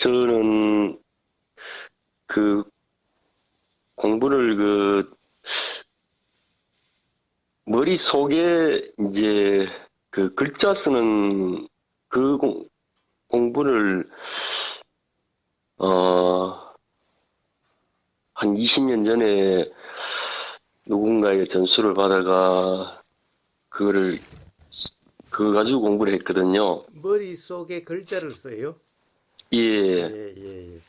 저는 그 공부를 머릿속에 이제 그 글자 쓰는 그 공부를 어, 한 20년 전에 누군가의 전수를 받아가 그거를 그거 가지고 공부를 했거든요. 머릿속에 글자를 써요? 예. 예, 예,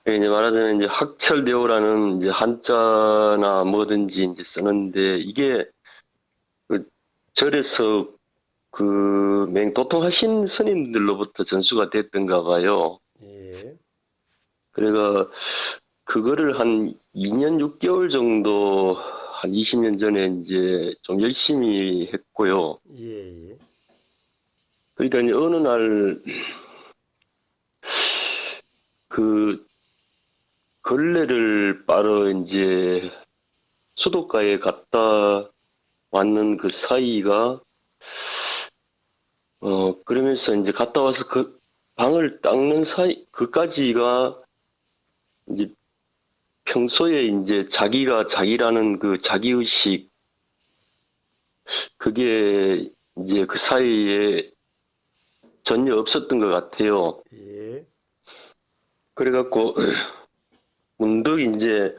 예. 이제 말하자면 이제 학철대오라는 이제 한자나 뭐든지 이제 쓰는데 이게 그 절에서 그 맹도통하신 스님들로부터 전수가 됐던가 봐요. 예, 그래가 그거를 한 2년 6개월 정도 한 20년 전에 이제 좀 열심히 했고요. 예, 예. 그러니까 이제 어느 날 그 걸레를 빨아 이제 수도가에 갔다 왔는 그 사이가 그러면서 이제 갔다 와서 그 방을 닦는 사이 그까지가 이제 평소에 이제 자기가 자기라는 그 자기의식 그게 이제 그 사이에 전혀 없었던 것 같아요. 예, 그래갖고 문득 이제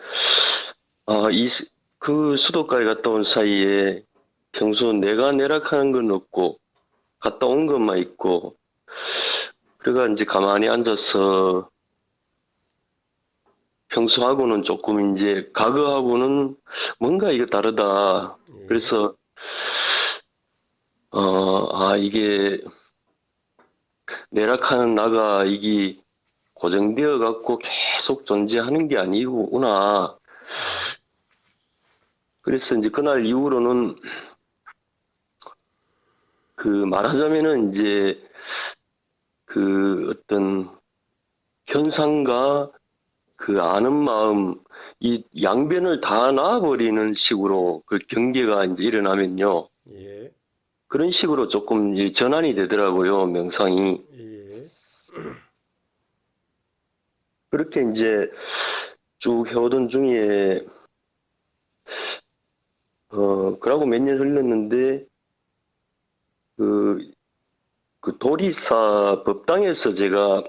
그 수도가에 갔다 온 사이에 평소 내가 내락하는 건 없고 갔다 온 것만 있고 그래가 이제 가만히 앉아서 평소하고는 조금 이제 과거하고는 뭔가 이게 다르다. 예, 그래서 이게 내락하는 나가 이게 고정되어 갖고 계속 존재하는 게 아니구나. 예, 그래서 이제 그날 이후로는 그 말하자면은 이제 그 어떤 현상과 그 아는 마음 이 양변을 다 놔버리는 식으로 그 경계가 이제 일어나면요. 예, 그런 식으로 조금 전환이 되더라고요, 명상이. 예, 그렇게 이제 쭉 해오던 중에, 그러고 몇 년 흘렀는데, 그, 그 도리사 법당에서 제가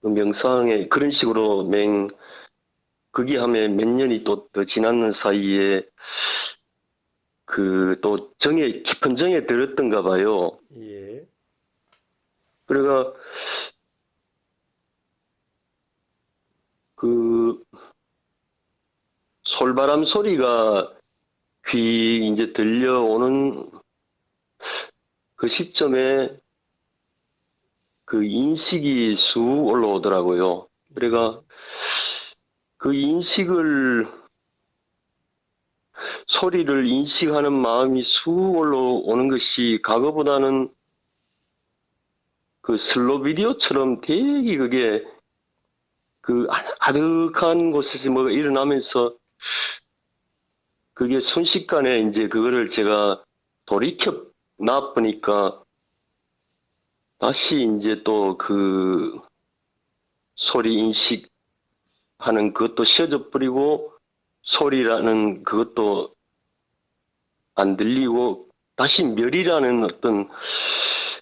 그 명상에 그런 식으로 그게 하면 몇 년이 또 더 지났는 사이에 그 또 깊은 정에 들었던가 봐요. 예, 그래가 그 솔바람 소리가 귀 이제 들려오는 그 시점에 그 인식이 쑥 올라오더라고요. 그래가 예, 그 소리를 인식하는 마음이 쑥 올라오는 것이 과거보다는 그 슬로 비디오처럼 되게 그게 그 아득한 곳에서 뭐가 일어나면서 그게 순식간에 이제 그거를 제가 돌이켜 놔보니까 다시 이제 또 그 소리 인식하는 그것도 쉬어져 버리고 소리라는 그것도 안 들리고 다시 멸이라는 어떤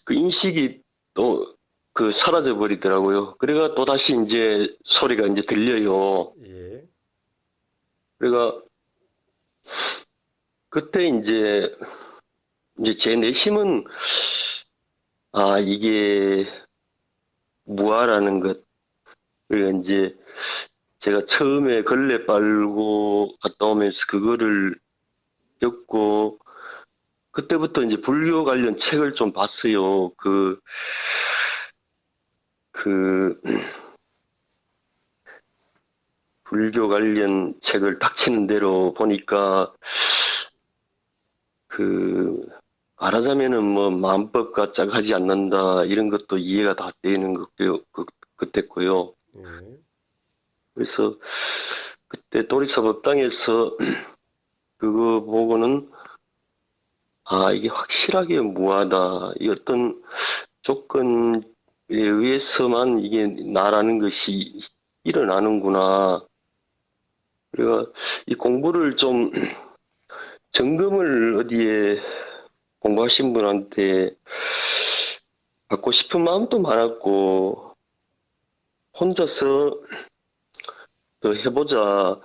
그 인식이 또 그 사라져 버리더라고요. 그래가 또 다시 이제 소리가 이제 들려요. 예, 그래가 그때 이제 제 내심은 이게 무아라는 것. 그리고 이제 제가 처음에 걸레 빨고 갔다 오면서 그거를 겪고 그때부터 이제 불교 관련 책을 좀 봤어요. 그 불교 관련 책을 닥치는 대로 보니까 그 말하자면은 뭐 마음법과 짝하지 않는다 이런 것도 이해가 다 되는 그때고요. 예, 그래서 그때 도리사법당에서 그거 보고는 이게 확실하게 무하다. 이 어떤 조건 의해서만 이게 나라는 것이 일어나는구나. 그래가 이 공부를 좀 점검을 어디에 공부하신 분한테 받고 싶은 마음도 많았고 혼자서 더 해보자.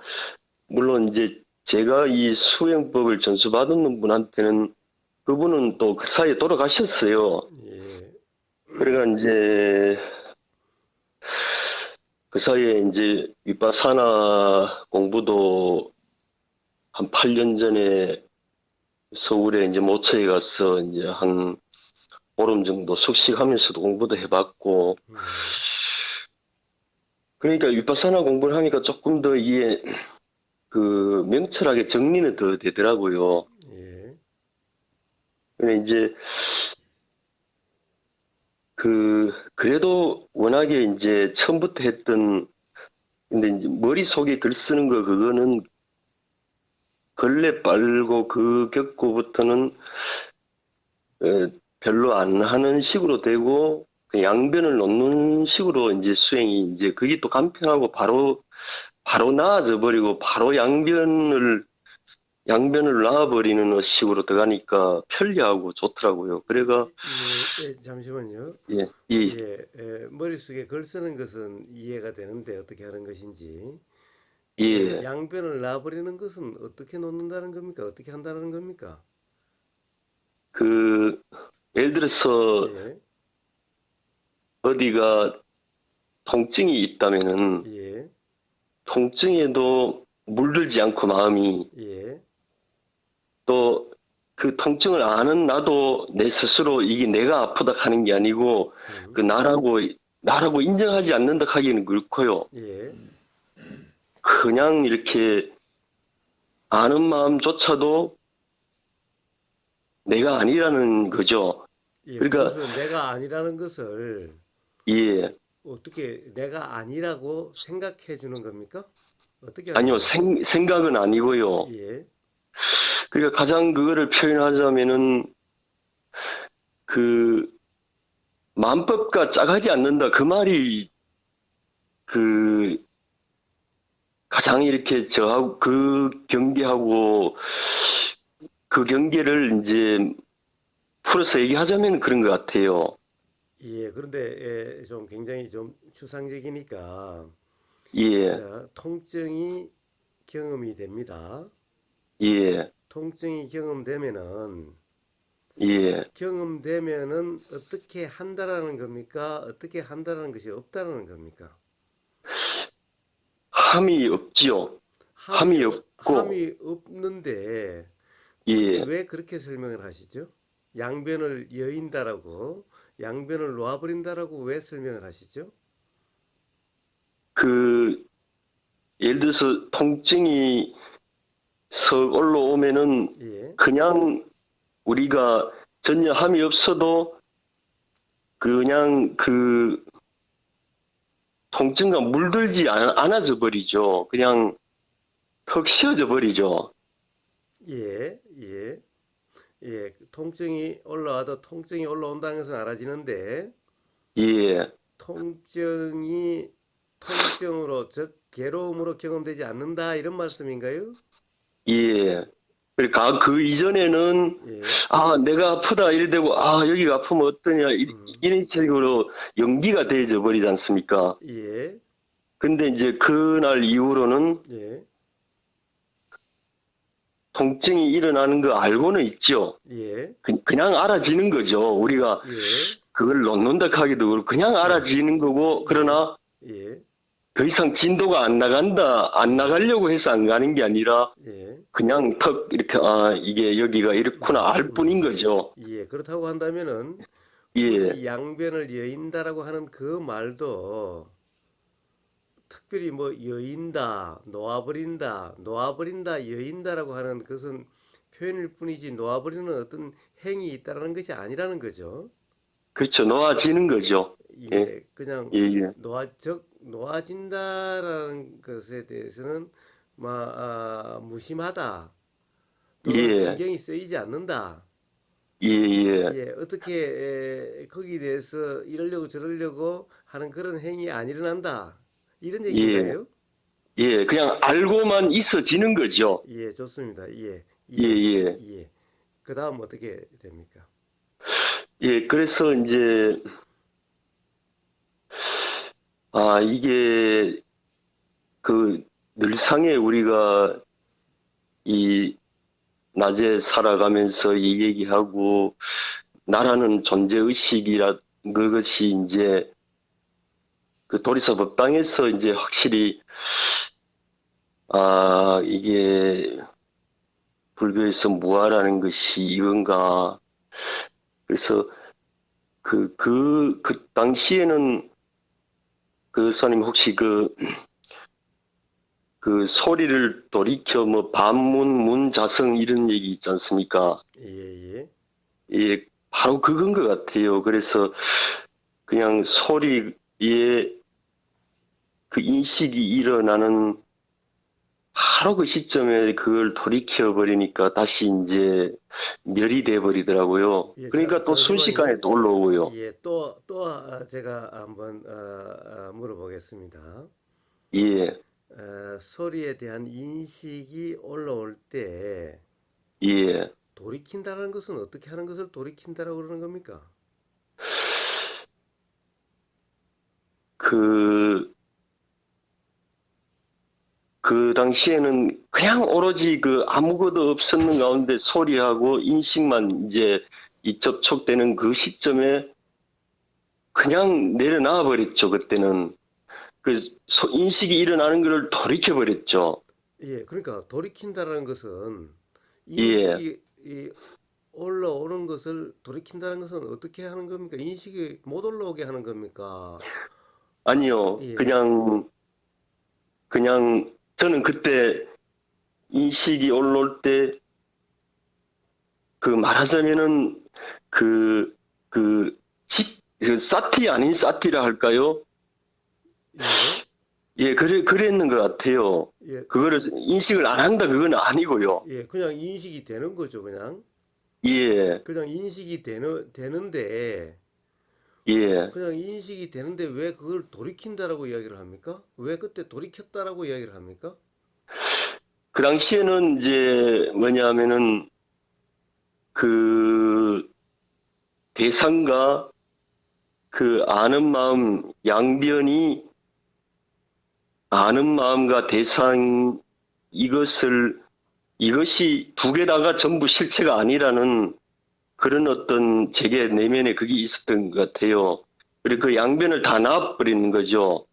물론 이제 제가 이 수행법을 전수받은 분한테는 그분은 또 그 사이에 돌아가셨어요. 예, 그러니까 이제 그 사이에 이제 위파사나 공부도 한 8년 전에 서울에 이제 모처에 가서 이제 한 보름 정도 숙식하면서도 공부도 해봤고, 음, 그러니까 위파사나 공부를 하니까 조금 더 이게 그 명철하게 정리는 더 되더라고요. 예, 근데 이제 그래도 워낙에 이제 처음부터 했던, 근데 이제 머릿속에 글 쓰는 거 그거는 걸레 빨고 그 겪고부터는 어, 별로 안 하는 식으로 되고 그 양변을 놓는 식으로 이제 수행이 이제 그게 또 간편하고 바로 나아져 버리고 바로 양변을 놔버리는 식으로 들어가니까 편리하고 좋더라고요. 그래가 잠시만요. 예, 이 머릿속에 글 쓰는 것은 이해가 되는데 어떻게 하는 것인지. 예, 양변을 놔버리는 것은 어떻게 놓는다는 겁니까? 어떻게 한다는 겁니까? 그 예를 들어서 예, 어디가 통증이 있다면은 예, 통증에도 물들지 않고 마음이 예, 또 그 통증을 아는 나도 내 스스로 이게 내가 아프다 하는 게 아니고 그 음, 나라고 인정하지 않는다 하기는 그렇고요. 예, 그냥 이렇게 아는 마음조차도 내가 아니라는 거죠. 예. 그러니까 그것은 내가 아니라는 것을 예, 어떻게 내가 아니라고 생각해 주는 겁니까? 어떻게 하는 아니요, 겁니까? 생각은 아니고요. 예, 그러니까 가장 그거를 표현하자면은 그 만법과 짝하지 않는다 그 말이 그 가장 이렇게 저하고 그 경계하고 그 경계를 이제 풀어서 얘기하자면 그런 것 같아요. 예. 그런데 좀 굉장히 좀 추상적이니까 예, 자, 통증이 경험이 됩니다. 예, 통증이 예. 경험되면은 어떻게 한다라는 겁니까? 어떻게 한다라는 것이 없다라는 겁니까? 함이 없지요. 함이 없고, 함이 없는데 굳이 예, 왜 그렇게 설명을 하시죠? 양변을 여인다라고 양변을 놓아버린다라고 왜 설명을 하시죠? 그, 예를 들어서 통증이 석 올라오면은 예, 그냥 우리가 전혀 함이 없어도 그냥 그 통증과 물들지 않아져 버리죠. 그냥 턱 씌어져 버리죠. 예, 예, 예. 통증이 올라와도 통증이 올라온다는 것은 알아지는데 예, 통증이 통증으로 즉 괴로움으로 경험되지 않는다 이런 말씀인가요? 예. 그러니까 그 이전에는 예, 내가 아프다 이래 되고 여기가 아프면 어떠냐 음, 이런 식으로 연기가 되어져 버리지 않습니까? 예, 근데 이제 그날 이후로는 예, 통증이 일어나는 거 알고는 있죠. 예, 그냥 알아지는 거죠. 우리가 예, 그걸 놓는다 하기도 그렇고 그냥 예, 알아지는 거고 예, 그러나 예, 더 이상 진도가 안 나간다 안 나가려고 해서 안 가는 게 아니라 예, 그냥 턱 이렇게 이게 여기가 이렇구나 알 뿐인 거죠. 예. 그렇다고 한다면은 예, 굳이 양변을 여인다라고 하는 그 말도 특별히 뭐 여인다, 놓아버린다, 놓아버린다, 여인다라고 하는 것은 표현일 뿐이지 놓아버리는 어떤 행위 있다라는 것이 아니라는 거죠. 그렇죠. 놓아지는 거죠. 예, 예, 그냥 예, 예, 즉 놓아진다라는 것에 대해서는 무심하다 또는 예, 신경이 쓰이지 않는다. 예, 예, 예, 어떻게 거기에 대해서 이러려고 저러려고 하는 그런 행위 안 일어난다. 이런 예, 얘기인가요? 예, 그냥 알고만 있어지는 거죠. 예, 좋습니다. 예, 예, 예, 예, 예. 그 다음 어떻게 됩니까? 예, 그래서 이제, 이게 그 늘상에 우리가 이 낮에 살아가면서 이 얘기하고 나라는 존재의식이라 그것이 이제 그 도리사 법당에서 이제 확실히 이게 불교에서 무아라는 것이 이건가. 그래서 그 당시에는 그 스님 혹시 그 소리를 돌이켜 뭐 반문, 문자성 이런 얘기 있지 않습니까? 예, 예. 예, 바로 그건 것 같아요. 그래서 그냥 소리에 그 인식이 일어나는 바로 그 시점에 그걸 돌이켜 버리니까 다시 이제 멸이 돼 버리더라고요. 예, 그러니까 또 잠시만요. 순식간에 또 올라오고요. 예, 제가 한번 물어보겠습니다. 예, 소리에 대한 인식이 올라올 때 예. 돌이킨다는 것은 어떻게 하는 것을 돌이킨다라고 그러는 겁니까? 그, 그 당시에는 그냥 오로지 그 아무것도 없었는 가운데 소리하고 인식만 이제 이 접촉되는 그 시점에 그냥 내려놔 버렸죠. 그때는 그 인식이 일어나는 것을 돌이켜 버렸죠. 예, 그러니까 돌이킨다라는 것은 예, 인식이 올라오는 것을 돌이킨다는 것은 어떻게 하는 겁니까? 인식이 못 올라오게 하는 겁니까? 아니요. 예, 그냥 저는 그때 인식이 올라올 때 그 말하자면은 그, 그, 그 사티 아닌 사티라 할까요? 예, 예, 그랬는 것 같아요. 예, 그거를 인식을 안 한다, 그건 아니고요. 예, 그냥 인식이 되는 거죠, 그냥. 예, 그냥 되는데, 예. 그냥 인식이 되는데 왜 그걸 돌이킨다라고 이야기를 합니까? 왜 그때 돌이켰다라고 이야기를 합니까? 그 당시에는 이제 뭐냐면은 그 대상과 그 아는 마음, 양변이 아는 마음과 대상 이것이 두 개 다가 전부 실체가 아니라는 그런 어떤 제게 내면에 그게 있었던 것 같아요. 그리고 그 양변을 다 놔버리는 거죠.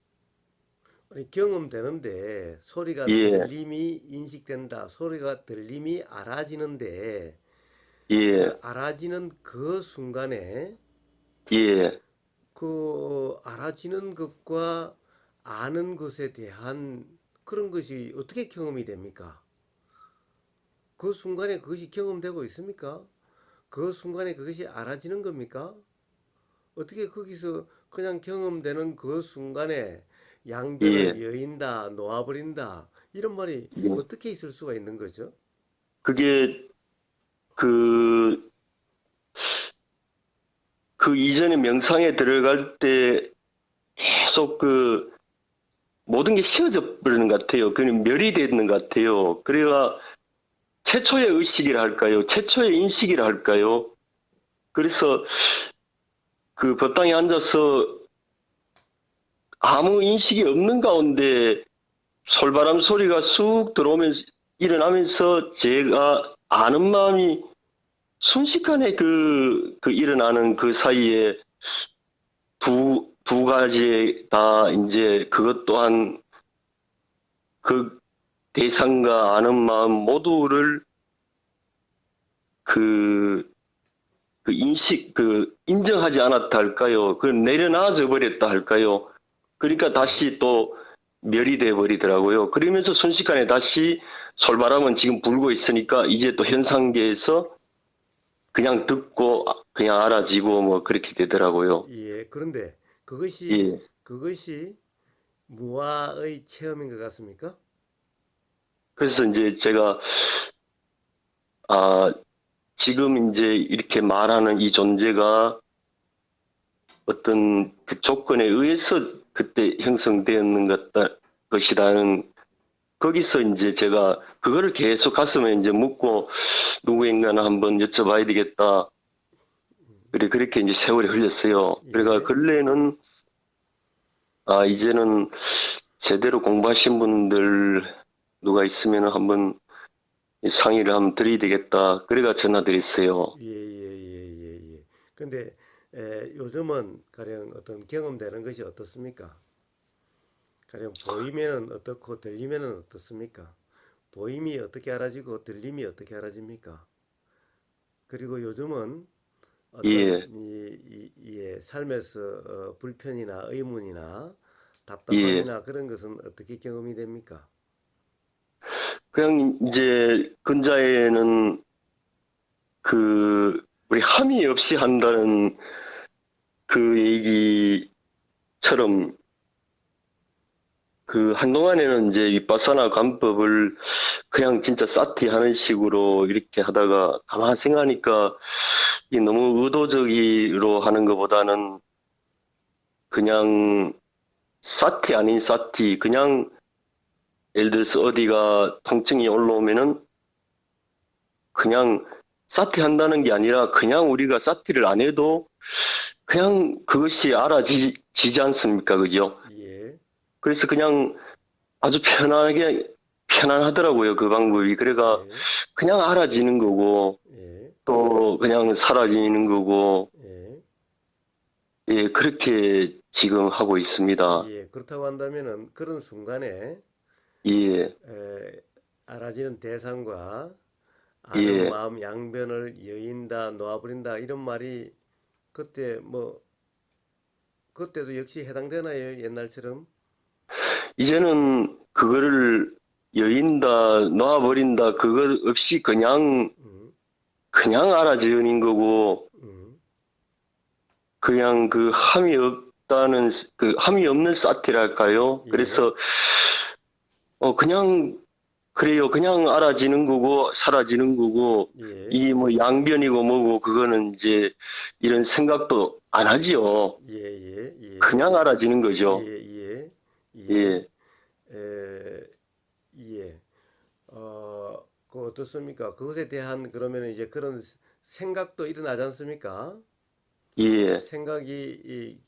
아니, 경험되는데 소리가 예, 들림이 인식된다. 소리가 들림이 알아지는데 그 예, 알아지는 그 순간에 예. 그 알아지는 것과 아는 것에 대한 그런 것이 어떻게 경험이 됩니까? 그 순간에 그것이 경험되고 있습니까? 그 순간에 그것이 알아지는 겁니까? 어떻게 거기서 그냥 경험되는 그 순간에 양변을 예, 여인다, 놓아버린다, 이런 말이 예. 어떻게 있을 수가 있는 거죠? 그게 그, 그 이전에 명상에 들어갈 때 계속 그 모든 게 씌워져 버리는 것 같아요. 그냥 멸이 되는 것 같아요. 그래가 최초의 의식이라 할까요? 최초의 인식이라 할까요? 그래서 그 법당에 앉아서 아무 인식이 없는 가운데 솔바람 소리가 쑥 들어오면서 일어나면서 제가 아는 마음이 순식간에 그 일어나는 그 사이에 두 가지 다 이제 그것 또한 그 대상과 아는 마음 모두를 그, 인정하지 않았다 할까요? 그 내려놔져 버렸다 할까요? 그러니까 예. 다시 또 멸이 돼 버리더라고요. 그러면서 순식간에 다시 솔바람은 지금 불고 있으니까 이제 또 현상계에서 그냥 듣고 그냥 알아지고 뭐 그렇게 되더라고요. 예. 그런데 예. 그것이 무아의 체험인 것 같습니까? 그래서 이제 제가 아 지금 이제 이렇게 말하는 이 존재가 어떤 그 조건에 의해서 그때 형성되었는 것이라는 거기서 이제 제가 그거를 계속 가슴에 이제 묻고 누구인가는 한번 여쭤봐야 되겠다. 그래 그렇게 이제 세월이 흘렸어요. 그러니까 예, 근래에는 이제는 제대로 공부하신 분들 누가 있으면 한번 상의를 한번 드려야 되겠다. 그래가 전화드렸어요. 예, 예, 예, 예, 예. 근데 요즘은 가령 어떤 경험되는 것이 어떻습니까? 가령 보이면은 어떻고 들리면은 어떻습니까? 보임이 어떻게 알아지고 들림이 어떻게 알아집니까? 그리고 요즘은 어떤 예, 삶에서 불편이나 의문이나 예. 답답함이나 그런 것은 어떻게 경험이 됩니까? 그냥 이제 근자에는 그 우리 함이 없이 한다는 그 얘기처럼 그 한동안에는 이제 윗바사나 관법을 그냥 진짜 싸티 하는 식으로 이렇게 하다가 가만 생각하니까 이 너무 의도적으로 하는 것보다는 그냥 싸티 아닌 싸티 그냥 예를 들어서 어디가 통증이 올라오면은 그냥 싸티 한다는 게 아니라 그냥 우리가 싸티를 안 해도 그냥 그것이 알아지지 않습니까? 그죠? 예, 그래서 그냥 아주 편안하더라고요. 그 방법이. 그래가 예, 그냥 알아지는 거고 예, 또 그냥 사라지는 거고 예, 예, 그렇게 지금 하고 있습니다. 예. 그렇다고 한다면은 그런 순간에 예, 알아지는 대상과 아는 예. 마음 양변을 여인다, 놓아버린다 이런 말이 그때 뭐 그때도 역시 해당되나요? 옛날처럼? 이제는 그거를 여인다, 놔버린다, 그거 없이 음, 그냥 알아지는 거고, 음, 그냥 그 함이 없다는, 그 함이 없는 사티랄까요? 예, 그래서, 그냥, 그래요. 그냥 알아지는 거고, 사라지는 거고, 예, 이 뭐 양변이고 뭐고, 그거는 이제 이런 생각도 안 하지요. 예, 예, 예, 그냥 알아지는 예, 거죠. 예, 예, 예, 에, 예. 그 어떻습니까? 그것에 대한 그러면 이제 그런 생각도 일어나지 않습니까? 예, 생각이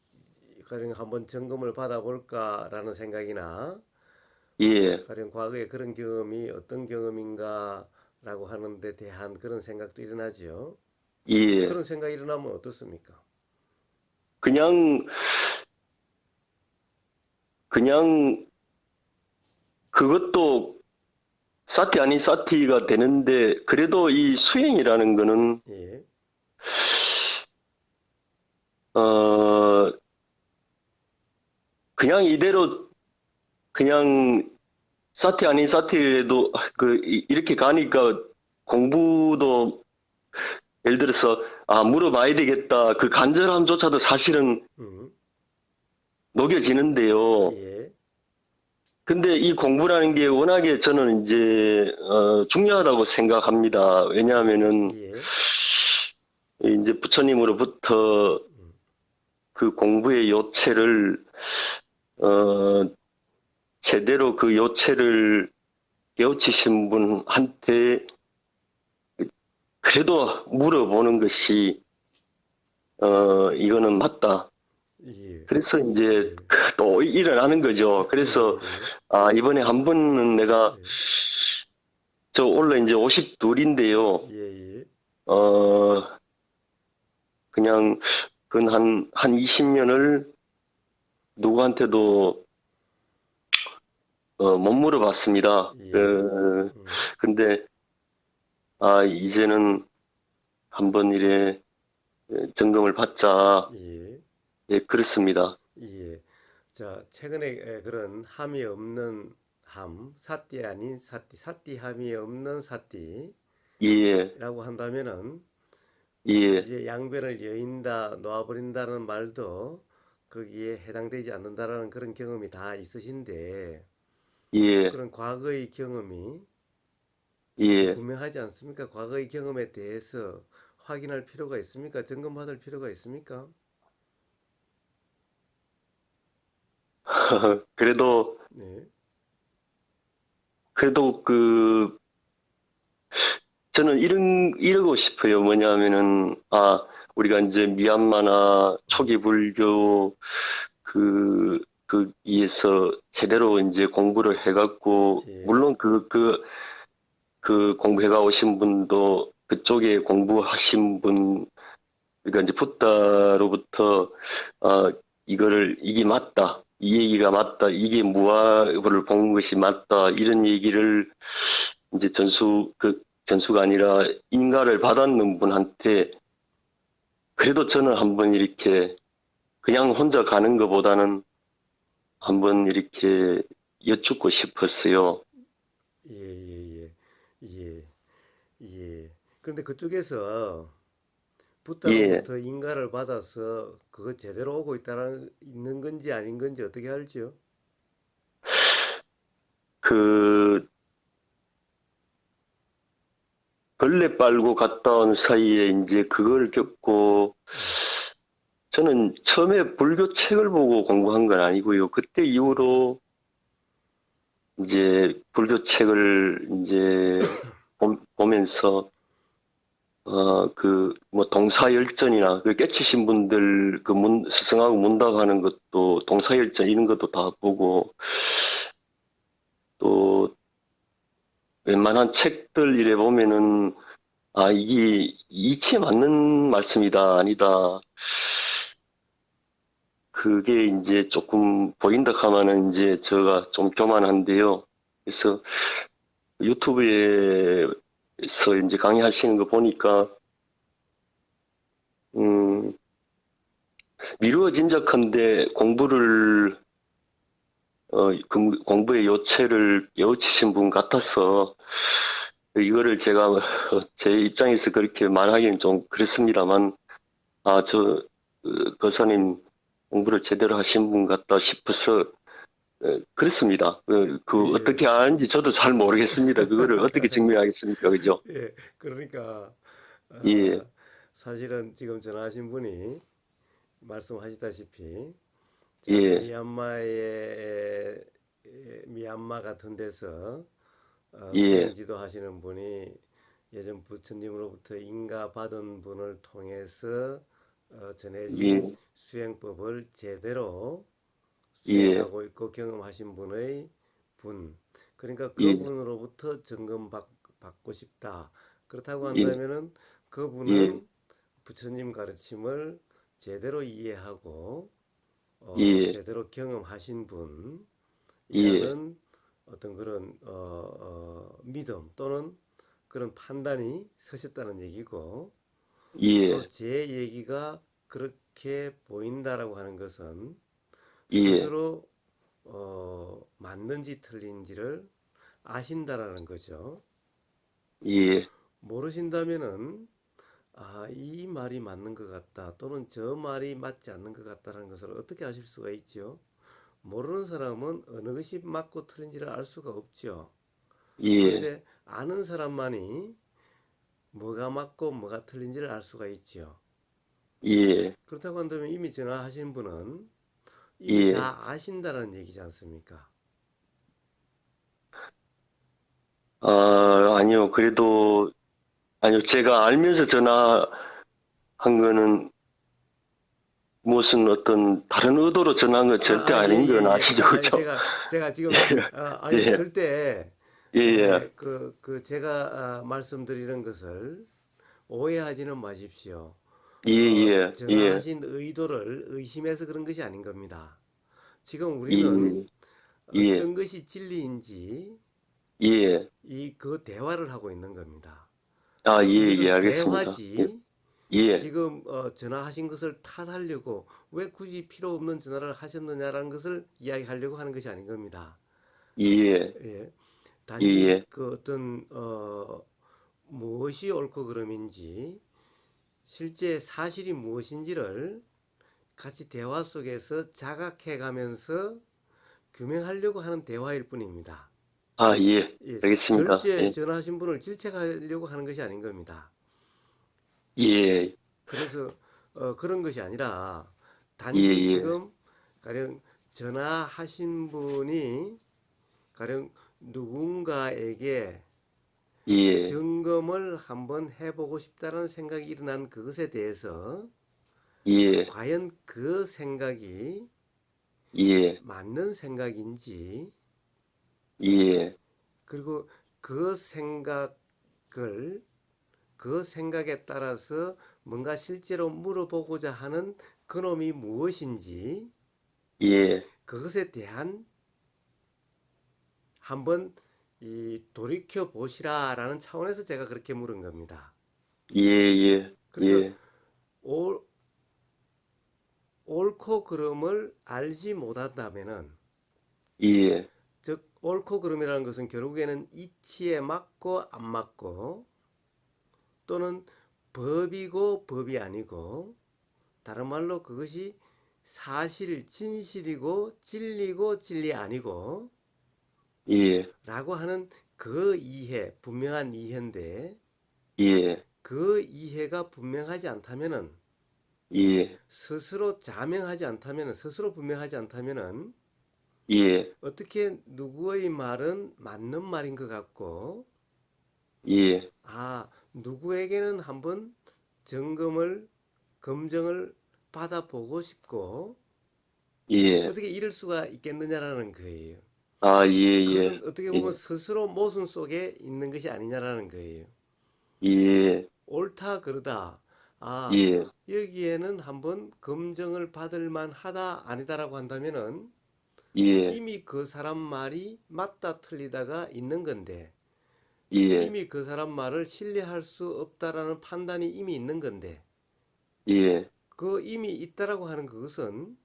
가령 한번 점검을 받아볼까라는 생각이나 예, 가령 과거에 그런 경험이 어떤 경험인가라고 하는 데 대한 그런 생각도 일어나지요. 예. 그런 생각이 일어나면 어떻습니까? 그냥, 그냥 그것도 사티 아닌 사티가 되는데 그래도 이 수행이라는 거는 예, 어 그냥 이대로 그냥 사티 아닌 사티라도 이렇게 가니까 공부도 예를 들어서 물어봐야 되겠다 그 간절함조차도 사실은 음, 녹여지는데요. 예, 근데 이 공부라는 게 워낙에 저는 이제 중요하다고 생각합니다. 예, 왜냐하면은 예, 이제 부처님으로부터 그 공부의 요체를 어, 제대로 그 요체를 깨우치신 분한테 그래도 물어보는 것이 이거는 맞다. 예, 그래서 이제 예, 또 일어나는 거죠. 예, 그래서 예, 이번에 한 번은 내가 예, 저 원래 이제 52인데요. 예, 예, 어, 그냥 근 한 20년을 누구한테도 못 물어봤습니다. 예, 음, 근데 이제는 한번 이래 점검을 받자. 예, 예, 그렇습니다. 예. 자, 최근에 그런 함이 없는 사띠 아닌 사띠, 사띠함이 없는 사띠라고 예, 한다면은 예, 이제 양변을 여인다, 놓아버린다는 말도 거기에 해당되지 않는다라는 그런 경험이 다 있으신데 예, 그런 과거의 경험이 그것이 예. 분명하지 않습니까? 과거의 경험에 대해서 확인할 필요가 있습니까? 점검받을 필요가 있습니까? 그래도, 네. 그래도 저는 이러고 싶어요. 뭐냐면은, 우리가 이제 미얀마나 초기 불교 이에서 제대로 이제 공부를 해갖고, 예. 물론 그 공부해가 오신 분도 그쪽에 공부하신 분, 그러니까 이제 붓다로부터, 어, 이게 맞다. 이 얘기가 맞다. 이게 무아를 본 것이 맞다. 이런 얘기를 이제 전수가 아니라 인가를 받았는 분한테 그래도 저는 한번 이렇게 그냥 혼자 가는 것보다는 한번 이렇게 여쭙고 싶었어요. 예, 예, 예. 예. 예. 그런데 그쪽에서 예, 붓다로부터 인가를 받아서 그거 제대로 오고 있는 건지 아닌 건지 어떻게 알지요? 그 걸레 빨고 갔다 온 사이에 이제 그걸 겪고 예. 저는 처음에 불교 책을 보고 공부한 건 아니고요. 그때 이후로 이제 불교 책을 이제 보면서 뭐, 동사열전이나, 깨치신 분들, 스승하고 문답하는 것도, 동사열전 이런 것도 다 보고, 또, 웬만한 책들 이래 보면은, 이게 이치에 맞는 말씀이다, 아니다. 그게 이제 조금 보인다 하면은 이제 제가 좀 교만한데요. 그래서 유튜브에서 이제 강의하시는 거 보니까, 음, 미루어짐작한데 공부의 요체를 깨우치신 분 같아서 이거를 제가 제 입장에서 그렇게 말하기는 좀 그렇습니다만, 거사님 공부를 제대로 하신 분 같다 싶어서 그렇습니다. 예. 어떻게 아는지 저도 잘 모르겠습니다. 그거를 어떻게 증명하겠습니까, 그죠? 예. 그러니까 예, 사실은 지금 전화하신 분이 말씀하셨다시피 자, 예, 미얀마 같은 데서 수행 예, 지도하시는 분이 예전 부처님으로부터 인가 받은 분을 통해서 전해진 예, 수행법을 제대로 예, 수행하고 있고 경험하신 분의 분. 그러니까 예, 그분으로부터 받고 싶다. 그렇다고 예, 한다면은 예, 그분은 부처님 가르침을 제대로 이해하고 예, 제대로 경험하신 예, 분이라는 어떤 그런 믿음 또는 그런 판단이 서셨다는 얘기고 또 예, 제 얘기가 그렇게 보인다라고 하는 것은 예, 스스로 맞는지 틀린지를 아신다라는 거죠. 예, 모르신다면은 이 말이 맞는 것 같다 또는 저 말이 맞지 않는 것 같다는 것을 어떻게 아실 수가 있죠? 모르는 사람은 어느 것이 맞고 틀린지를 알 수가 없죠. 예, 그런데 아는 사람만이 뭐가 맞고 뭐가 틀린지를 알 수가 있지요. 예, 그렇다고 한다면 이미 전화하신 분은 이미 예. 다 아신다는 얘기지 않습니까? 아니요. 아니요. 제가 알면서 전화한 거는 무슨 어떤 다른 의도로 전화한 건 절대 예, 아닌 건 예, 예. 아시죠? 그죠? 제가 지금, 아니, 예, 절대, 예, 예, 제가 말씀드리는 것을 오해하지는 마십시오. 예, 예, 예, 전화하신 의도를 의심해서 그런 것이 아닌 겁니다. 지금 우리는 예, 예, 어떤 것이 진리인지 예. 그 대화를 하고 있는 겁니다. 예, 예, 이것은 알겠습니다. 예, 대화지, 예, 지금 전화하신 것을 탓하려고 왜 굳이 필요 없는 전화를 하셨느냐라는 것을 이야기하려고 하는 것이 아닌 겁니다. 예, 예. 단지 예, 그 어떤 무엇이 옳고 그름인지 실제 사실이 무엇인지를 같이 대화 속에서 자각해 가면서 규명하려고 하는 대화일 뿐입니다. 아, 예. 예, 알겠습니다. 절제 예. 전화하신 분을 질책하려고 하는 것이 아닌 겁니다. 예. 그래서 그런 것이 아니라 예, 단지 예. 지금 가령 전화하신 분이 가령 누군가에게 예. 점검을 한번 해보고 싶다는 생각이 일어난 그것에 대해서 예. 과연 그 생각이 예. 맞는 생각인지 예. 그리고 그 생각을 그 생각에 따라서 뭔가 실제로 물어보고자 하는 그놈이 무엇인지 예. 그것에 대한 한번 돌이켜 보시라라는 차원에서 제가 그렇게 물은 겁니다. 예. 예. 그러니까 예. 올, 옳고 그름을 알지 못한다면은 예. 즉 옳고 그름이라는 것은 결국에는 이치에 맞고 안 맞고 또는 법이고 법이 아니고 다른 말로 그것이 사실 진실이고 진리고 진리 아니고 예. 라고 하는 그 이해 분명한 이해인데 예. 그 이해가 분명하지 않다면은 예. 스스로 자명하지 않다면은 스스로 분명하지 않다면은 예. 어떻게 누구의 말은 맞는 말인 것 같고 예. 아 누구에게는 한번 점검을 검증을 받아보고 싶고 예. 어떻게 이럴 수가 있겠느냐라는 거예요. 아, 예. 예. 그것은 어떻게 보면 예. 스스로 모순 속에 있는 것이 아니냐라는 거예요. 예. 옳다 그르다. 아, 예. 여기에는 한번 검증을 받을 만하다 아니다라고 한다면은 예. 이미 그 사람 말이 맞다 틀리다가 있는 건데 예. 이미 그 사람 말을 신뢰할 수 없다라는 판단이 이미 있는 건데 예. 그 이미 있다라고 하는 그것은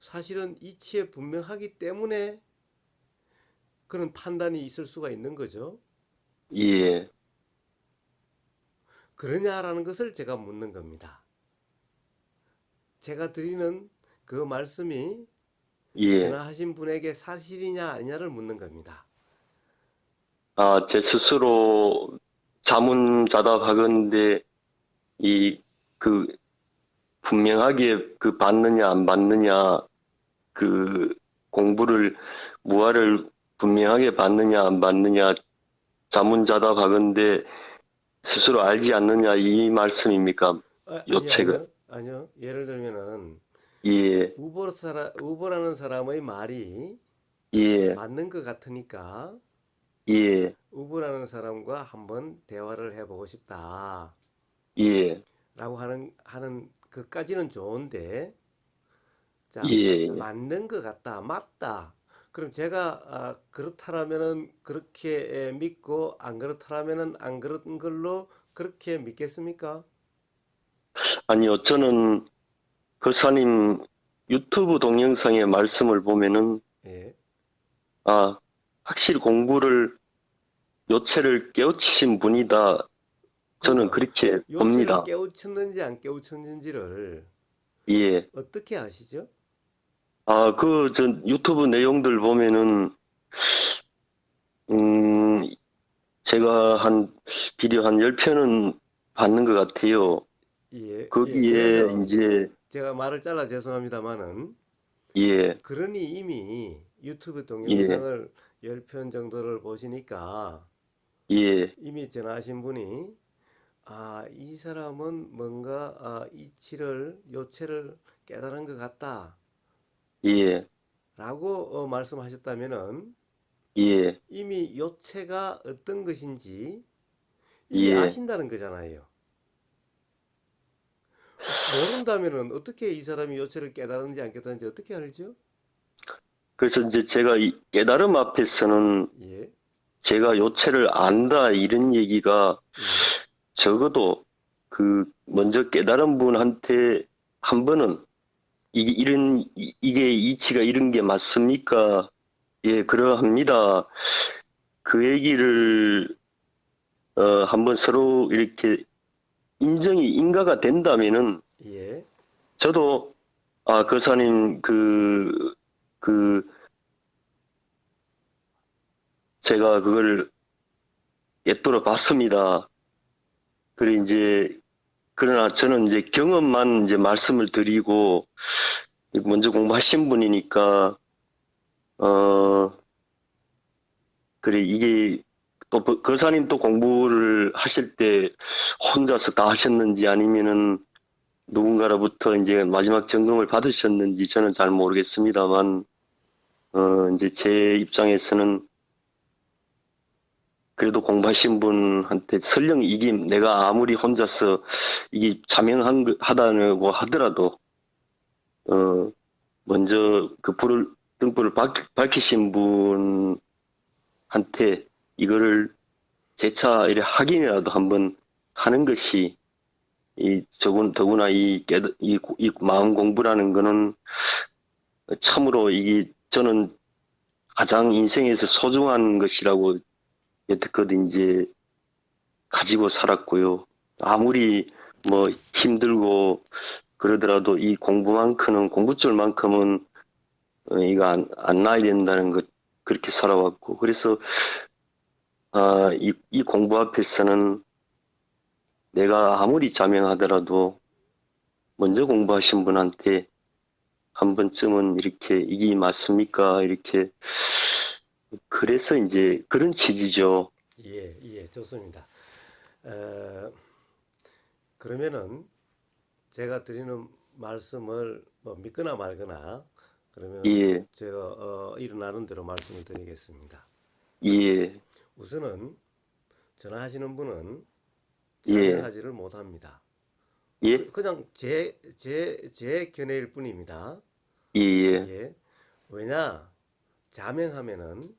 사실은 이치에 분명하기 때문에 그런 판단이 있을 수가 있는 거죠. 예. 그러냐라는 것을 제가 묻는 겁니다. 제가 드리는 그 말씀이 예. 전화하신 분에게 사실이냐 아니냐를 묻는 겁니다. 아, 제 스스로 자문자답하건대 이 그 분명하게 그 받느냐 안 받느냐 그 공부를 무화를 분명하게 받느냐 안 받느냐 자문자답하건대 스스로 알지 않느냐 이 말씀입니까? 아니요, 요책은. 아니요, 아니요. 예를 들면은 예. 우보라는 사람의 말이 예. 맞는 것 같으니까 예. 우보라는 사람과 한번 대화를 해보고 싶다라고 예. 하는 그까지는 좋은데 자 예. 맞는 것 같다, 맞다. 그럼 제가 그렇다라면은 그렇게 믿고 안 그렇다라면은 안 그런 걸로 그렇게 믿겠습니까? 아니요, 저는 걸사님 유튜브 동영상의 말씀을 보면은 예. 아, 확실히 공부를 요체를 깨우치신 분이다. 저는 그러니까 그렇게 요체를 봅니다. 깨우쳤는지 안 깨우쳤는지를 예. 어떻게 아시죠? 아, 저 유튜브 내용들 보면은 음, 제가 한 비디오 한 10편은 봤는 것 같아요. 예, 예. 거기에 그래서 이제 제가 말을 잘라 죄송합니다만은 예. 그러니 이미 유튜브 예. 동영상을 10편 정도를 보시니까 예. 이미 전화하신 분이 이 사람은 뭔가 이치를 요체를 깨달은 것 같다라고 예. 말씀하셨다면은 예. 이미 요체가 어떤 것인지 이미 예. 아신다는 거잖아요. 모른다면은 어떻게 이 사람이 요체를 깨달은지 안 깨달은지 어떻게 알죠? 그래서 이제 제가 이 깨달음 앞에서는 예, 제가 요체를 안다 이런 얘기가 예. 적어도 그 먼저 깨달은 분한테 한 번은 이게 이치가 이런 게 맞습니까? 예, 그러합니다. 그 얘기를 한번 서로 이렇게 인정이 인가가 된다면은 예, 저도 거사님 그 제가 그걸 꿰뚫어 봤습니다. 그래 이제 그러나 저는 이제 경험만 이제 말씀을 드리고 먼저 공부하신 분이니까 어 그래 이게 또 거사님 또 공부를 하실 때 혼자서 다 하셨는지 아니면은 누군가로부터 이제 마지막 점검을 받으셨는지 저는 잘 모르겠습니다만 이제 제 입장에서는 그래도 공부하신 분한테 설령 이게 내가 아무리 혼자서 이게 자명하다고 하더라도 어 먼저 그 등불을 밝히신 분한테 이거를 재차 이렇게 확인이라도 한번 하는 것이 더구나 이 마음 공부라는 거는 참으로 이게 저는 가장 인생에서 소중한 것이라고 여태껏 이제 가지고 살았고요. 아무리 뭐 힘들고 그러더라도 이 공부줄만큼은 이거 안 놔야 된다는 것 그렇게 살아왔고 그래서 이 공부 앞에서는 내가 아무리 자명하더라도 먼저 공부하신 분한테 한 번쯤은 이렇게 이게 맞습니까? 이렇게 그래서 이제 그런 취지죠. 예, 예, 좋습니다. 어, 그러면은 제가 드리는 말씀을 뭐 믿거나 말거나 그러면 예, 제가 일어나는 대로 말씀을 드리겠습니다. 예, 우선은 전화하시는 분은 예, 자명하지를 못합니다. 예, 그냥 제 견해일 뿐입니다. 예, 예, 예. 왜냐? 자명하면은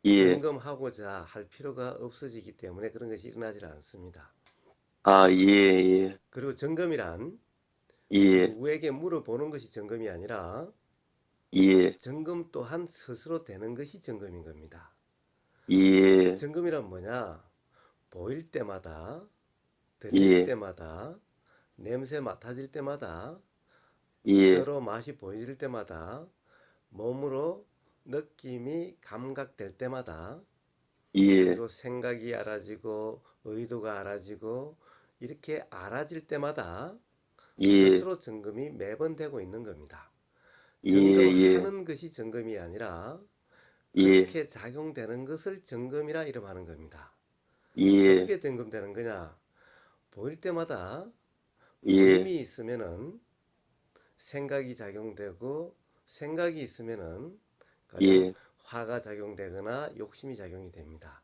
예, 점검하고자 할 필요가 없어지기 때문에 그런 것이 일어나질 않습니다. 예, 그리고 점검이란 예, 누구에게 물어보는 것이 점검이 아니라 예, 점검 또한 스스로 되는 것이 점검인 겁니다. 예, 점검이란 뭐냐? 보일 때마다, 들릴 예, 때마다, 냄새 맡아질 때마다, 예, 혀로 맛이 보여질 때마다, 몸으로 느낌이 감각될 때마다, 예, 그리고 생각이 알아지고, 의도가 알아지고, 이렇게 알아질 때마다 예, 스스로 점검이 매번 되고 있는 겁니다. 예, 예, 점검하는 것이 점검이 아니라 예, 그렇게 작용되는 것을 점검이라 이름하는 겁니다. 예, 어떻게 점검되는 거냐? 보일 때마다 예, 보임이 있으면은 생각이 작용되고 생각이 있으면은 가령 예, 화가 작용되거나 욕심이 작용이 됩니다.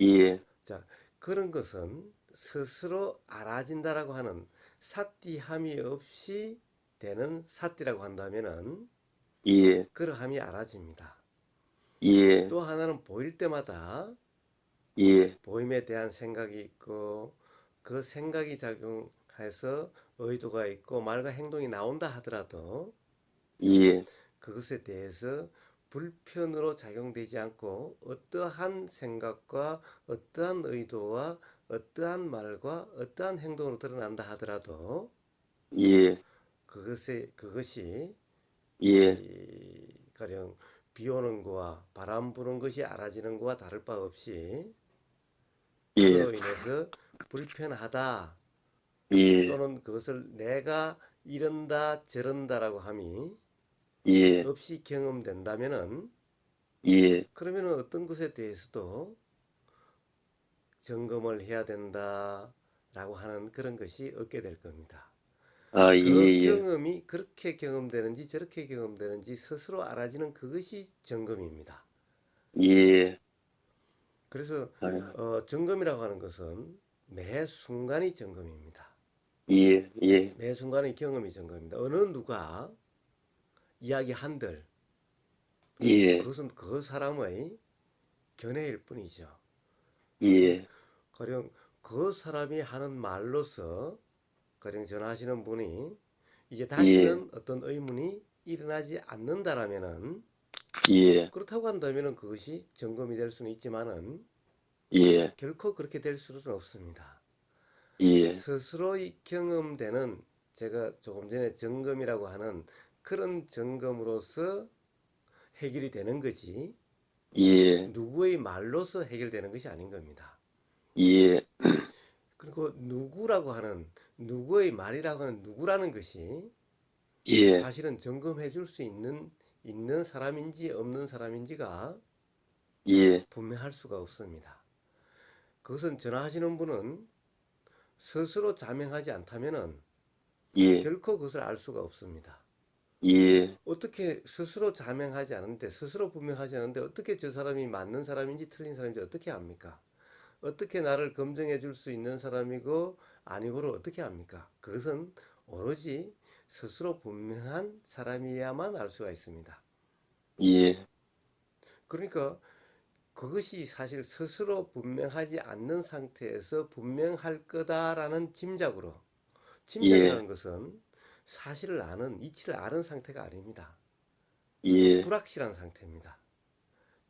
예, 자, 그런 것은 스스로 알아진다라고 하는 사띠함이 없이 되는 사띠라고 한다면은 예, 그러함이 알아집니다. 예, 또 하나는 보일 때마다 예, 보임에 대한 생각이 있고 그 생각이 작용해서 의도가 있고 말과 행동이 나온다 하더라도 예, 그것에 대해서 불편으로 작용되지 않고 어떠한 생각과 어떠한 의도와 어떠한 말과 어떠한 행동으로 드러난다 하더라도 예, 그것이 예, 이 가령 비 오는 거와 바람 부는 것이 알아지는 거와 다를 바 없이 예, 그로 인해서 불편하다 예, 또는 그것을 내가 이런다 저런다라고 함이 예, 없이 경험된다면은 예, 그러면은 어떤 것에 대해서도 점검을 해야 된다라고 하는 그런 것이 얻게 될 겁니다. 예, 그 예, 경험이 그렇게 경험되는지 저렇게 경험되는지 스스로 알아지는 그것이 점검입니다. 예, 그래서 아, 점검이라고 하는 것은 매 순간이 점검입니다. 예, 예, 매 순간의 경험이 점검입니다. 어느 누가 이야기한들 예, 그것은 그 사람의 견해일 뿐이죠. 어? 예, 가령 그 사람이 하는 말로서 가령 전화하시는 분이 이제 예, 다시는 어떤 의문이 일어나지 않는다라면은 예, 그렇다고 한다면은 그것이 점검이 될 수는 있지만은 예, 결코 그렇게 될 수는 없습니다. 예, 스스로 경험되는 제가 조금 전에 점검이라고 하는 그런 점검으로서 해결이 되는 거지 예, 누구의 말로서 해결되는 것이 아닌 겁니다. 예, 그리고 누구라고 하는 누구의 말이라고 하는 누구라는 것이 예, 사실은 점검해 줄 수 있는 사람인지 없는 사람인지가 예, 분명할 수가 없습니다. 그것은 전화하시는 분은 스스로 자명하지 않다면은 예, 결코 그것을 알 수가 없습니다. 예, 어떻게 스스로 자명하지 않은데 스스로 분명하지 않은데 어떻게 저 사람이 맞는 사람인지 틀린 사람인지 어떻게 압니까? 어떻게 나를 검증해 줄 수 있는 사람이고 아니고를 어떻게 압니까? 그것은 오로지 스스로 분명한 사람이야만 알 수가 있습니다. 예, 그러니까 그것이 사실 스스로 분명하지 않는 상태에서 분명할 거다라는 짐작으로, 예, 짐작이라는 것은 사실을 아는, 이치를 아는 상태가 아닙니다. 예, 불확실한 상태입니다.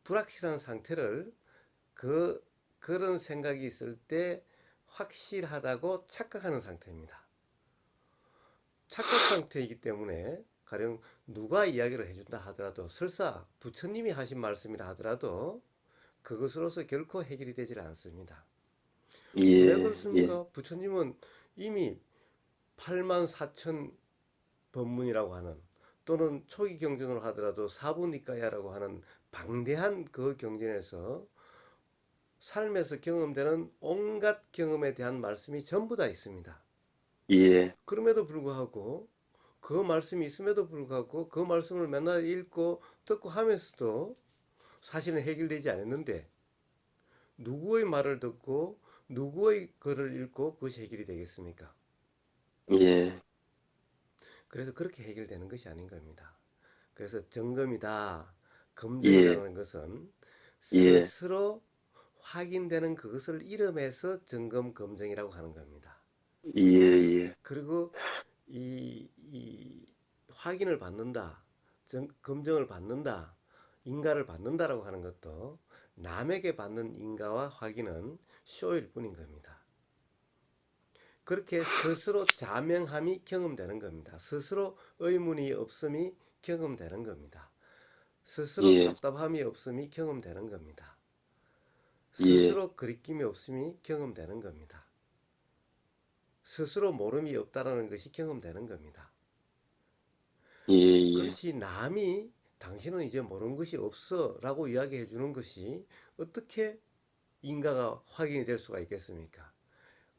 불확실한 상태를 그, 그런 생각이 있을 때 확실하다고 착각하는 상태입니다. 착각 상태이기 때문에 가령 누가 이야기를 해준다 하더라도 설사 부처님이 하신 말씀이라 하더라도 그것으로서 결코 해결이 되질 않습니다. 왜 예, 예, 그렇습니까? 부처님은 이미 8만 4천 법문이라고 하는 또는 초기 경전으로 하더라도 사부니까야라고 하는 방대한 그 경전에서 삶에서 경험되는 온갖 경험에 대한 말씀이 전부 다 있습니다. 예, 그럼에도 불구하고 그 말씀이 있음에도 불구하고 그 말씀을 맨날 읽고 듣고 하면서도 사실은 해결되지 않았는데 누구의 말을 듣고 누구의 글을 읽고 그것이 해결이 되겠습니까? 예, 그래서 그렇게 해결되는 것이 아닌 겁니다. 그래서 점검이다, 예, 검증이라는 것은 예, 스스로 확인되는 그것을 이름해서 점검, 검증이라고 하는 겁니다. 예, 예, 그리고 이 확인을 받는다, 검증을 받는다, 인가를 받는다라고 하는 것도 남에게 받는 인가와 확인은 쇼일 뿐인 겁니다. 그렇게 스스로 자명함이 경험되는 겁니다. 스스로 의문이 없음이 경험되는 겁니다. 스스로 예, 답답함이 없음이 경험되는 겁니다. 예, 스스로 그리낌이 없음이 경험되는 겁니다. 스스로 모름이 없다라는 것이 경험되는 겁니다. 예, 예, 그렇지 남이 당신은 이제 모르는 것이 없어 라고 이야기해 주는 것이 어떻게 인가가 확인이 될 수가 있겠습니까?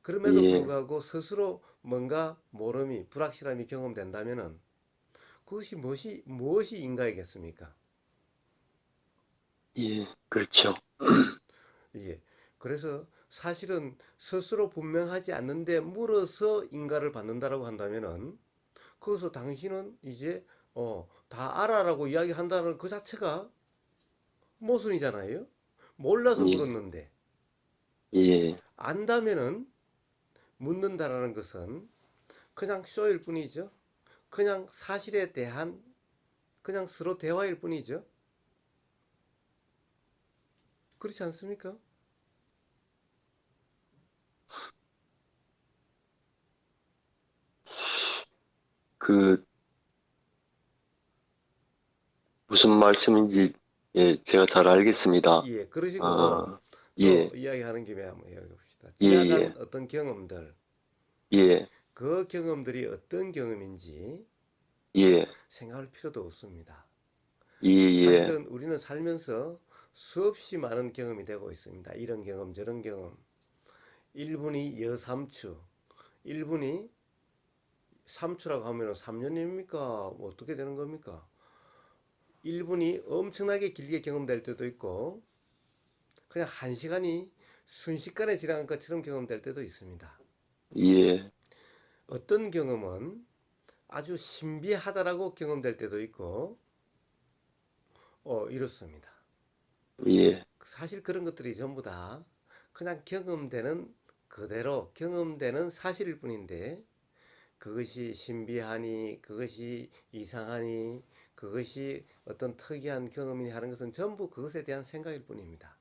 그럼에도 예, 불구하고 스스로 뭔가 모름이 불확실함이 경험된다면은 그것이 무엇이 인가이겠습니까? 예, 그렇죠. 예. 그래서 사실은 스스로 분명하지 않는데 물어서 인가를 받는다라고 한다면은 그것을 당신은 이제 다 알아라고 이야기한다는 그 자체가 모순이잖아요. 몰라서 예, 물었는데 예, 안다면은 묻는다라는 것은 그냥 쇼일 뿐이죠. 그냥 사실에 대한 그냥 서로 대화일 뿐이죠. 그렇지 않습니까? 그 무슨 말씀인지 예, 제가 잘 알겠습니다. 예, 그러시고 아, 또 예, 이야기하는 김에 한번 이야기해 봅시다. 예, 지나간 예, 어떤 경험들, 예, 그 경험들이 어떤 경험인지 예, 생각할 필요도 없습니다. 예, 예, 사실은 우리는 살면서 수없이 많은 경험이 되고 있습니다. 이런 경험, 저런 경험. 1분이 여삼추, 1분이 삼추라고 하면 3년입니까? 뭐 어떻게 되는 겁니까? 1분이 엄청나게 길게 경험될 때도 있고 그냥 1시간이 순식간에 지나간 것처럼 경험될 때도 있습니다. 예, 어떤 경험은 아주 신비하다라고 경험될 때도 있고 이렇습니다. 예, 사실 그런 것들이 전부 다 그냥 경험되는 그대로 경험되는 사실일 뿐인데 그것이 신비하니 그것이 이상하니 그것이 어떤 특이한 경험이니 하는 것은 전부 그것에 대한 생각일 뿐입니다.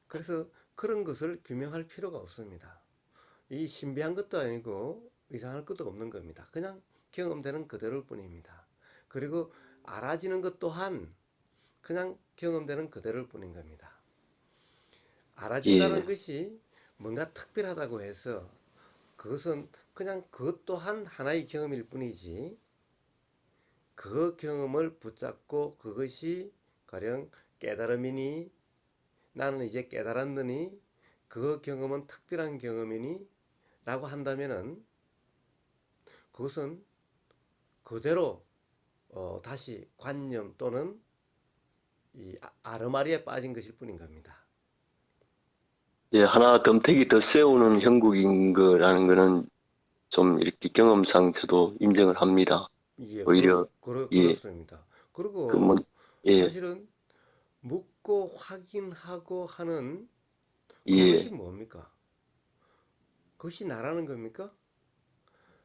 그래서 그런 것을 규명할 필요가 없습니다. 이 신비한 것도 아니고 이상할 것도 없는 겁니다. 그냥 경험되는 그대로일 뿐입니다. 그리고 알아지는 것 또한 그냥 경험되는 그대로일 뿐인 겁니다. 알아진다는 예, 것이 뭔가 특별하다고 해서 그것은 그냥 그것 또한 하나의 경험일 뿐이지 그 경험을 붙잡고 그것이 가령 깨달음이니 나는 이제 깨달았느니 그 경험은 특별한 경험이니 라고 한다면은 그것은 그대로 다시 관념 또는 이 아르마리에 빠진 것일 뿐인 겁니다. 예, 하나 덤태기 더 세우는 형국인 거라는 거는 좀 이렇게 경험상 저도 인정을 합니다. 예, 오히려, 예, 그렇습니다. 그 뭐, 그리고 예, 사실은 묻고 확인하고 하는 그것이 예, 뭡니까? 그것이 나라는 겁니까?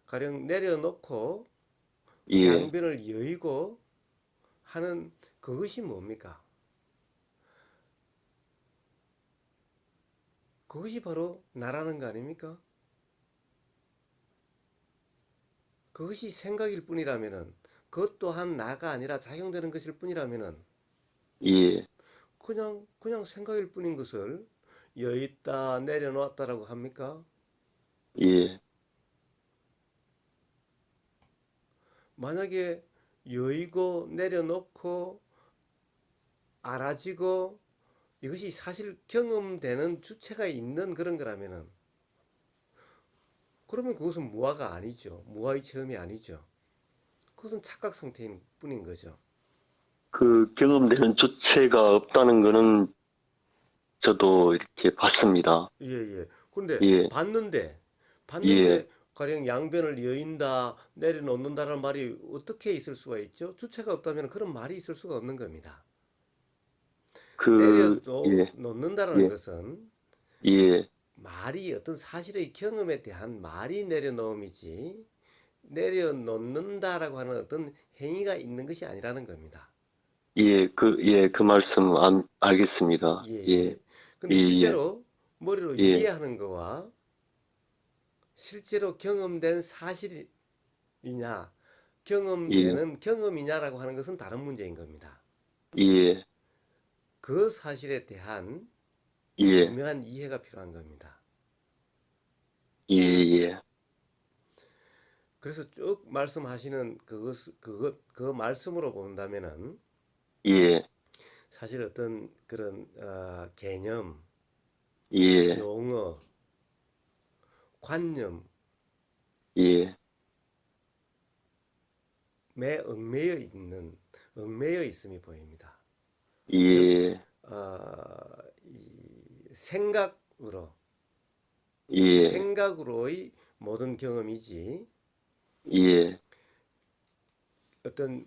가령 내려놓고 예, 양변을 여의고 하는 그것이 뭡니까? 그것이 바로 나라는 거 아닙니까? 그것이 생각일 뿐이라면은 그것 또한 나가 아니라 작용되는 것일 뿐이라면은 예, 그냥 생각일 뿐인 것을 여있다 내려놓았다라고 합니까? 예, 만약에 여의고 내려놓고 알아지고 이것이 사실 경험되는 주체가 있는 그런 거라면은 그러면 그것은 무아가 아니죠. 무아의 체험이 아니죠. 그것은 착각 상태인 뿐인 거죠. 그 경험되는 주체가 없다는 거는 저도 이렇게 봤습니다. 예, 예. 근데 예, 예, 봤는데 가령 양변을 여인다, 내려놓는다라는 말이 어떻게 있을 수가 있죠? 주체가 없다면 그런 말이 있을 수가 없는 겁니다. 예, 내려놓는다라는 예, 것은 예, 말이 어떤 사실의 경험에 대한 말이 내려놓음이지 내려놓는다라고 하는 어떤 행위가 있는 것이 아니라는 겁니다. 예, 그 말씀 알겠습니다. 예, 예, 예. 근데 예, 실제로 머리로 예, 이해하는 거와 실제로 경험된 사실이냐, 예, 경험되는 경험이냐라고 하는 것은 다른 문제인 겁니다. 예, 그 사실에 대한 예, 분명한 이해가 필요한 겁니다. 예, 예, 그래서 쭉 말씀하시는 그 말씀으로 본다면은 예, 사실 어떤 그런 개념, 예, 용어, 관념에 예, 얽매여 있음이 보입니다. 즉, 예, 이 생각으로 예, 생각으로의 모든 경험이지 예, 어떤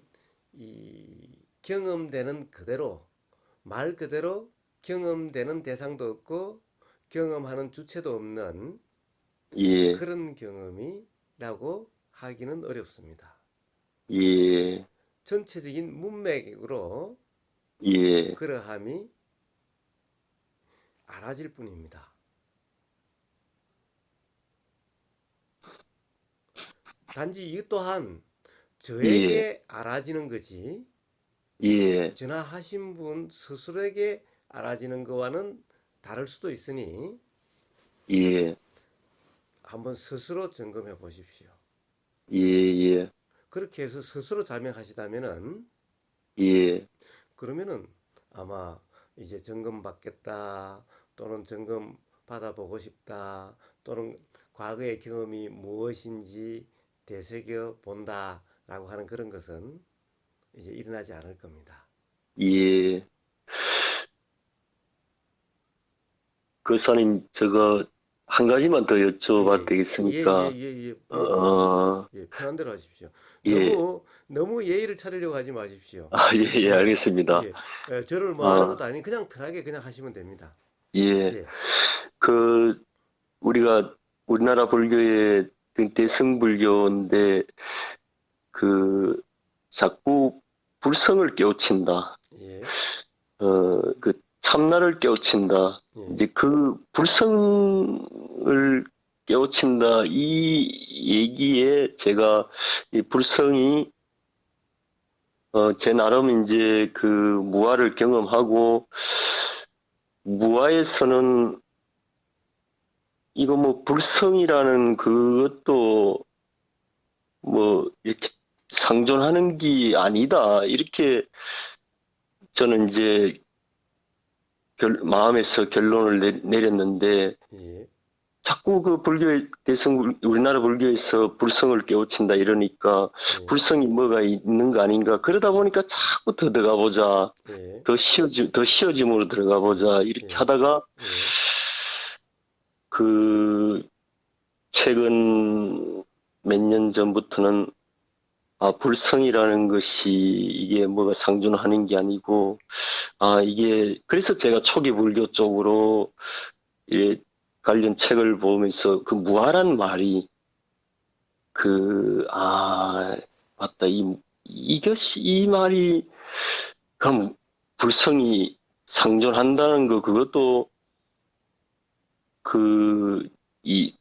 이 경험되는 그대로 말 그대로 경험되는 대상도 없고 경험하는 주체도 없는 예, 그런 경험이라고 하기는 어렵습니다. 예, 전체적인 문맥으로 예, 그러함이 알아질 뿐입니다. 단지 이것 또한 예, 저에게 알아지는 거지 예, 전화하신 분 스스로에게 알아지는 것과는 다를 수도 있으니 예, 한번 스스로 점검해 보십시오. 예, 예, 그렇게 해서 스스로 자명하시다면은 예, 그러면은 아마 이제 점검 받겠다 또는 점검 받아보고 싶다 또는 과거의 경험이 무엇인지 되새겨 본다라고 하는 그런 것은 이제 일어나지 않을 겁니다. 예. 교사님, 저거 한 가지만 더 여쭤봐도 예, 예, 예, 되겠습니까? 예, 예, 예, 예, 예, 어, 예, 편한 대로 하십시오. 예, 너무 예의를 차리려고 하지 마십시오. 예, 예, 예, 알겠습니다. 예, 저를 뭐 하는 어, 것도 아니 그냥 편하게 그냥 하시면 됩니다. 예, 예, 그, 우리가 우리나라 불교의 대승불교인데, 그, 자꾸 불성을 깨우친다. 예, 그, 참나를 깨우친다. 예, 이제 그 불성을 깨우친다. 이 얘기에 제가 이 불성이 제 나름 이제 그 무아를 경험하고, 무아에서는 이거 뭐 불성이라는 그것도 뭐 이렇게 상존하는 게 아니다. 이렇게 저는 이제 마음에서 결론을 내렸는데, 예, 자꾸 그 불교의 대성, 우리나라 불교에서 불성을 깨우친다 이러니까 예, 불성이 뭐가 있는 거 아닌가. 그러다 보니까 자꾸 더 들어가 보자. 예, 더 쉬어짐으로 들어가 보자. 이렇게 예, 하다가 예, 그 최근 몇 년 전부터는 불성이라는 것이 이게 뭐가 상존하는 게 아니고, 이게, 그래서 제가 초기 불교 쪽으로 예, 관련 책을 보면서 그 무아란 말이 맞다. 이 말이, 그럼 불성이 상존한다는 거, 그것도 그, 이,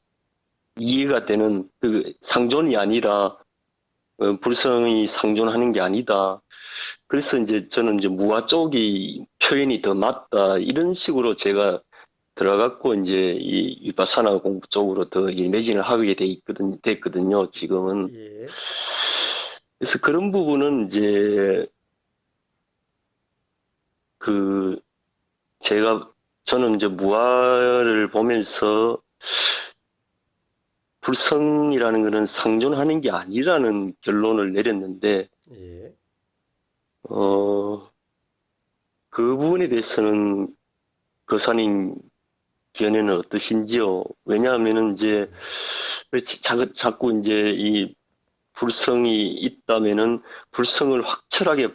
이해가 되는, 그 상존이 아니라, 불성이 상존하는 게 아니다. 그래서 이제 저는 이제 무아 쪽이 표현이 더 맞다. 이런 식으로 제가 들어갔고, 이제 이 위파사나 공부 쪽으로 더 매진을 하게 됐거든요, 지금은. 예, 그래서 그런 부분은 이제 그 제가 저는 이제 무아를 보면서 불성이라는 것은 상존하는 게 아니라는 결론을 내렸는데 예, 어, 그 부분에 대해서는 거사님 견해는 어떠신지요? 왜냐하면은 이제 자꾸 이제 이 불성이 있다면은 불성을 확철하게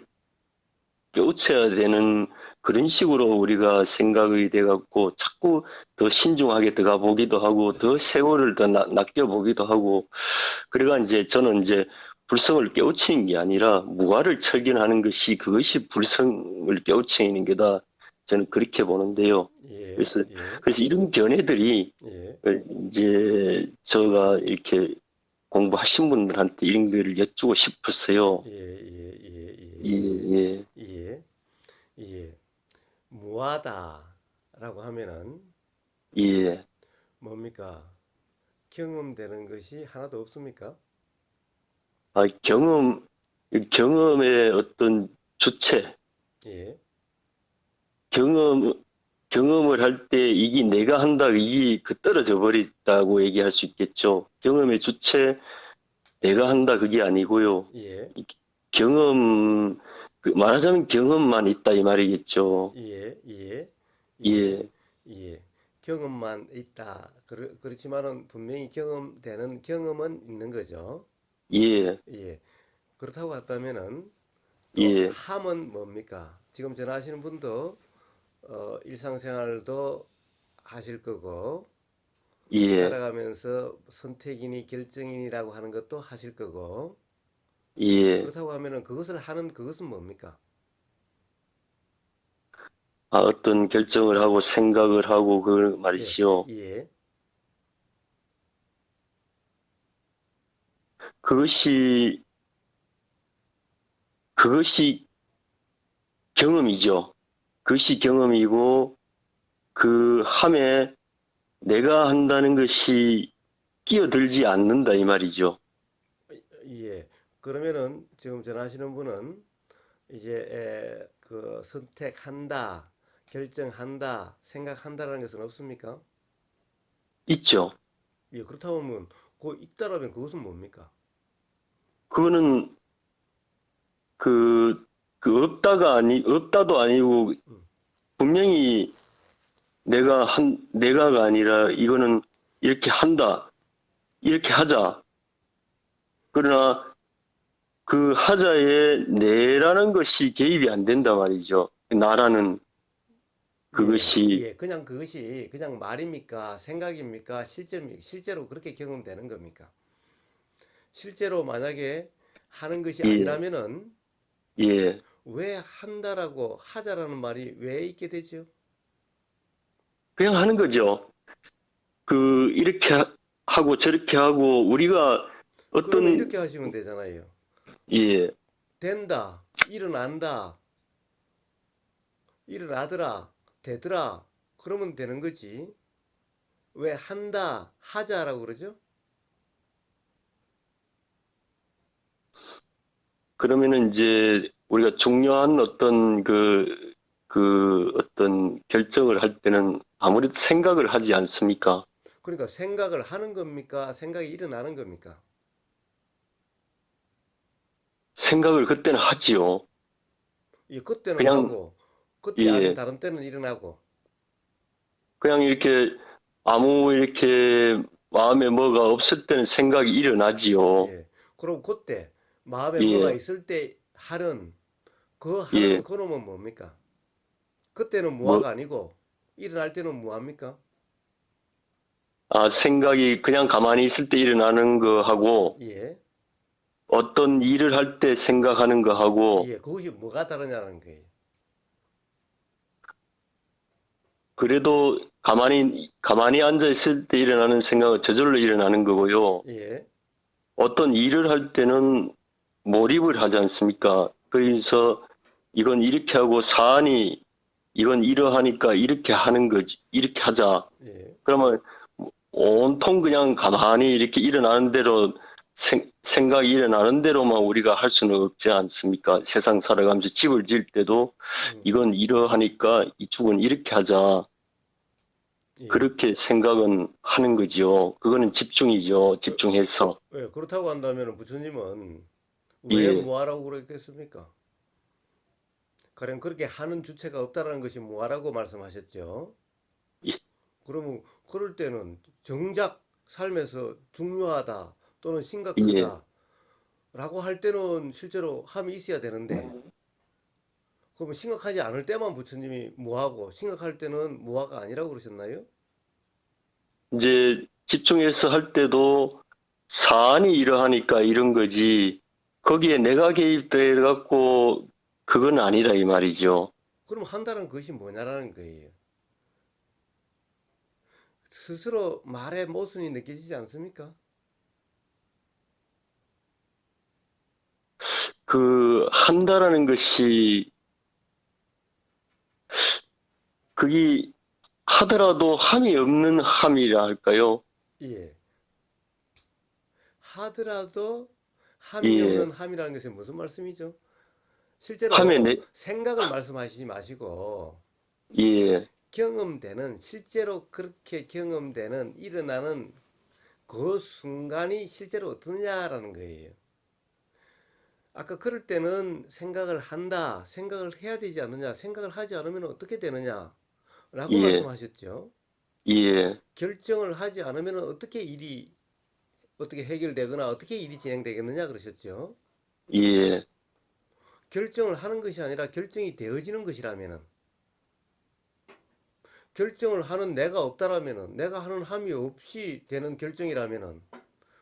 깨우쳐야 되는 그런 식으로 우리가 생각이 돼갖고 자꾸 더 신중하게 들어가 보기도 하고 더 세월을 더 낚여 보기도 하고 그래가 이제 저는 이제 불성을 깨우치는 게 아니라 무아를 철견하는 것이 그것이 불성을 깨우치는 게다 저는 그렇게 보는데요. 예, 그래서 예, 그래서 이런 견해들이 예, 이제 제가 이렇게 공부하신 분들한테 이런 거를 여쭈고 싶었어요. 예, 예, 예, 예, 예, 예, 예, 예. 무하다라고 하면은 예. 뭡니까? 경험되는 것이 하나도 없습니까? 아, 경험의 어떤 주체, 예, 경험, 경험을 할 때 이게 내가 한다, 이게 떨어져 버렸다고 얘기할 수 있겠죠. 경험의 주체, 내가 한다, 그게 아니고요. 예, 이 경험, 말하자면 경험만 있다, 이 말이겠죠. 예, 예, 예, 예, 예. 경험만 있다. 그렇지만은 분명히 경험되는 경험은 있는 거죠. 예, 예. 그렇다고 한다면은 또 예, 함은 뭡니까? 지금 전화하시는 분도 일상생활도 하실 거고 예, 살아가면서 선택이니 결정이니라고 하는 것도 하실 거고 예. 그렇다고 하면은 그것을 하는 그것은 뭡니까? 어떤 결정을 하고 생각을 하고 그 예, 말이지요. 예, 그것이, 그것이 경험이죠. 그것이 경험이고 그 함에 내가 한다는 것이 끼어들지 않는다 이 말이죠. 예. 그러면은 지금 전화하시는 분은 이제 그 선택한다, 결정한다, 생각한다라는 것은 없습니까? 있죠. 예, 그렇다고 하면 그 있다라면 그것은 뭡니까? 그거는 그, 없다도 아니고 음, 분명히 내가가 아니라 이거는 이렇게 한다. 이렇게 하자. 그러나 그 하자에 내라는 것이 개입이 안 된다 말이죠. 나라는 예, 그것이 예. 그냥 그것이 그냥 말입니까? 생각입니까? 실제입니까? 실제로 그렇게 경험되는 겁니까? 실제로 만약에 하는 것이 예, 아니라면은 예. 왜 한다라고 하자라는 말이 왜 있게 되죠? 그냥 하는 거죠. 이렇게 하고 저렇게 하고 우리가 그러면 어떤 이렇게 하시면 되잖아요. 예, 된다. 일어난다, 일어나더라, 되더라, 그러면 되는 거지. 왜 한다, 하자라고 그러죠? 그러면은 이제 우리가 중요한 어떤 그 어떤 결정을 할 때는 아무래도 생각을 하지 않습니까? 그러니까 생각을 하는 겁니까? 생각이 일어나는 겁니까? 생각을 그때는 하지요. 예, 그때는 그냥, 하고, 그때 아닌 예, 다른 때는 일어나고. 그냥 이렇게 아무 이렇게 마음에 뭐가 없을 때는 생각이 일어나지요. 예. 그럼 그때 마음에 뭐가 예, 있을 때 하는 그 예, 하는 그놈은 뭡니까? 그때는 뭐, 무화가 아니고 일어날 때는 무합니까? 생각이 그냥 가만히 있을 때 일어나는 거하고 예. 어떤 일을 할 때 생각하는 거하고 예. 그것이 뭐가 다르냐는 거예요. 그래도 가만히 앉아 있을 때 일어나는 생각은 저절로 일어나는 거고요. 예. 어떤 일을 할 때는 몰입을 하지 않습니까? 그래서 이건 이렇게 하고 사안이 이건 이러하니까 이렇게 하는 거지. 이렇게 하자. 예. 그러면 온통 그냥 가만히 이렇게 일어나는 대로 생각이 일어나는 대로만 우리가 할 수는 없지 않습니까? 세상 살아가면서 집을 지을 때도 음. 이건 이러하니까 이쪽은 이렇게 하자. 예. 그렇게 생각은 하는 거지요. 그거는 집중이죠. 집중해서. 예. 그렇다고 한다면 부처님은 왜 예, 무하라고 그랬겠습니까? 가령 그렇게 하는 주체가 없다라는 것이 무하라고 말씀하셨죠. 예, 그러면 그럴 때는 정작 삶에서 중요하다 또는 예. 심각하다 라고 할 때는 실제로 함이 있어야 되는데 그러면 심각하지 않을 때만 부처님이 무하고 심각할 때는 무하가 아니라고 그러셨나요? 이제 집중해서 할 때도 사안이 이러하니까 이런 거지. 거기에 내가 개입돼 갖고 그건 아니라 이 말이죠. 그럼 한다는 것이 뭐냐라는 거예요. 스스로 말의 모순이 느껴지지 않습니까? 그 한다라는 것이 그게 하더라도 함이 없는 함이라 할까요? 예. 하더라도 함이 예, 없는 함이라는 것은 무슨 말씀이죠? 함에 실제로 내, 생각을 말씀하시지 마시고 예, 경험되는 실제로 그렇게 경험되는 일어나는 그 순간이 실제로 어떠냐라는 거예요. 아까 그럴 때는 생각을 한다, 생각을 해야 되지 않느냐, 생각을 하지 않으면 어떻게 되느냐, 라고 예, 말씀하셨죠. 예, 결정을 하지 않으면 어떻게 일이, 어떻게 해결되거나 어떻게 일이 진행되겠느냐 그러셨죠. 예, 결정을 하는 것이 아니라 결정이 되어지는 것이라면은, 결정을 하는 내가 없다라면은, 내가 하는 함이 없이 되는 결정이라면은,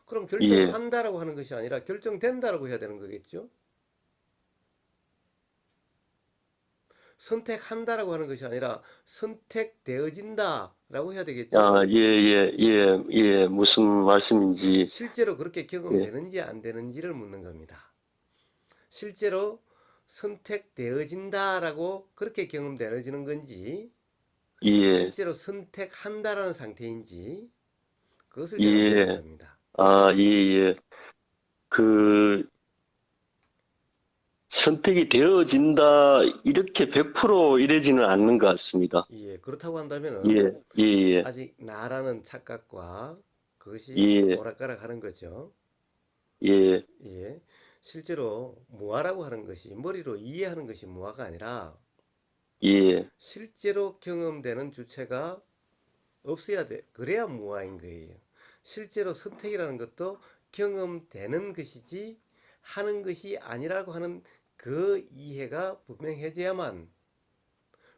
그럼 예. 결정한다라고 하는 것이 아니라 결정된다라고 해야 되는 거겠죠. 선택한다라고 하는 것이 아니라 선택되어진다라고 해야 되겠죠. 예, 예, 예, 예. 무슨 말씀인지. 실제로 그렇게 예, 경험되는지 안 되는지를 묻는 겁니다. 실제로 선택되어진다라고 그렇게 경험되어지는 건지, 예, 실제로 선택한다라는 상태인지, 그것을 제가 묻는 예. 겁니다. 예, 예. 그 선택이 되어진다 이렇게 100% 이래지는 않는 것 같습니다. 예, 그렇다고 한다면은 예, 예, 예, 아직 나라는 착각과 그것이 예, 오락가락 하는 거죠. 예, 예, 실제로 무아라고 하는 것이 머리로 이해하는 것이 무아가 아니라 예, 실제로 경험되는 주체가 없어야 돼. 그래야 무아인 거예요. 실제로 선택이라는 것도 경험되는 것이지 하는 것이 아니라고 하는 그 이해가 분명해져야만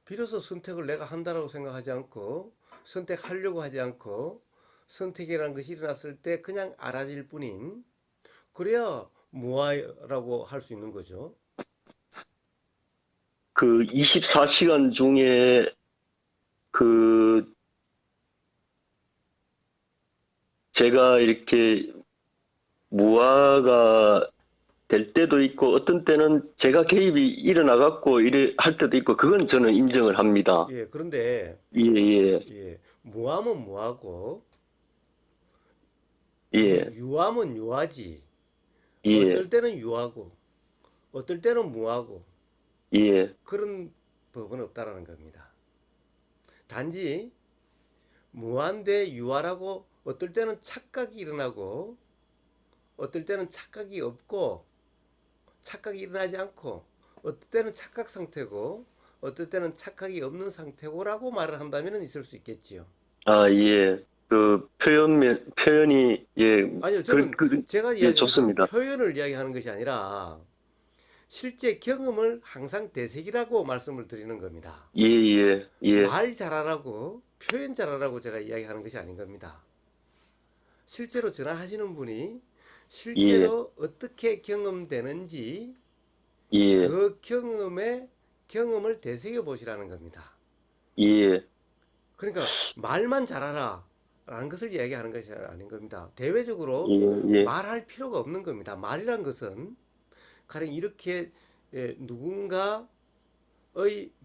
비로소 선택을 내가 한다라고 생각하지 않고 선택하려고 하지 않고 선택이라는 것이 일어났을 때 그냥 알아질 뿐인 그래야 무아라고 할 수 있는 거죠. 그 24시간 중에 그 제가 이렇게 무아가 될 때도 있고 어떤 때는 제가 개입이 일어나갖고 이래 할 때도 있고 그건 저는 인정을 합니다. 예, 그런데 예, 예, 예, 무함은 무하고 예, 유함은 유하지. 예, 어떨 때는 유하고 어떨 때는 무하고 예, 그런 법은 없다라는 겁니다. 단지 무한대 유하라고 어떨 때는 착각이 일어나고 어떨 때는 착각이 없고 착각이 일어나지 않고 어떨 때는 착각 상태고 어떨 때는 착각이 없는 상태고라고 말을 한다면 있을 수 있겠지요. 아, 예. 그 표현이 예, 아니요, 저는 제가 예, 이야기하는 것은 좋습니다. 표현을 이야기하는 것이 아니라 실제 경험을 항상 되새기라고 말씀을 드리는 겁니다. 예, 예, 예, 말 잘하라고 표현 잘하라고 제가 이야기하는 것이 아닌 겁니다. 실제로 전화하시는 분이 예, 실제로 어떻게 경험되는지 예, 그 경험을 되새겨 보시라는 겁니다. 예. 그러니까 말만 잘하라 라는 것을 이야기하는 것이 아닌 겁니다. 대외적으로 예, 예, 말할 필요가 없는 겁니다. 말이란 것은 가령 이렇게 누군가의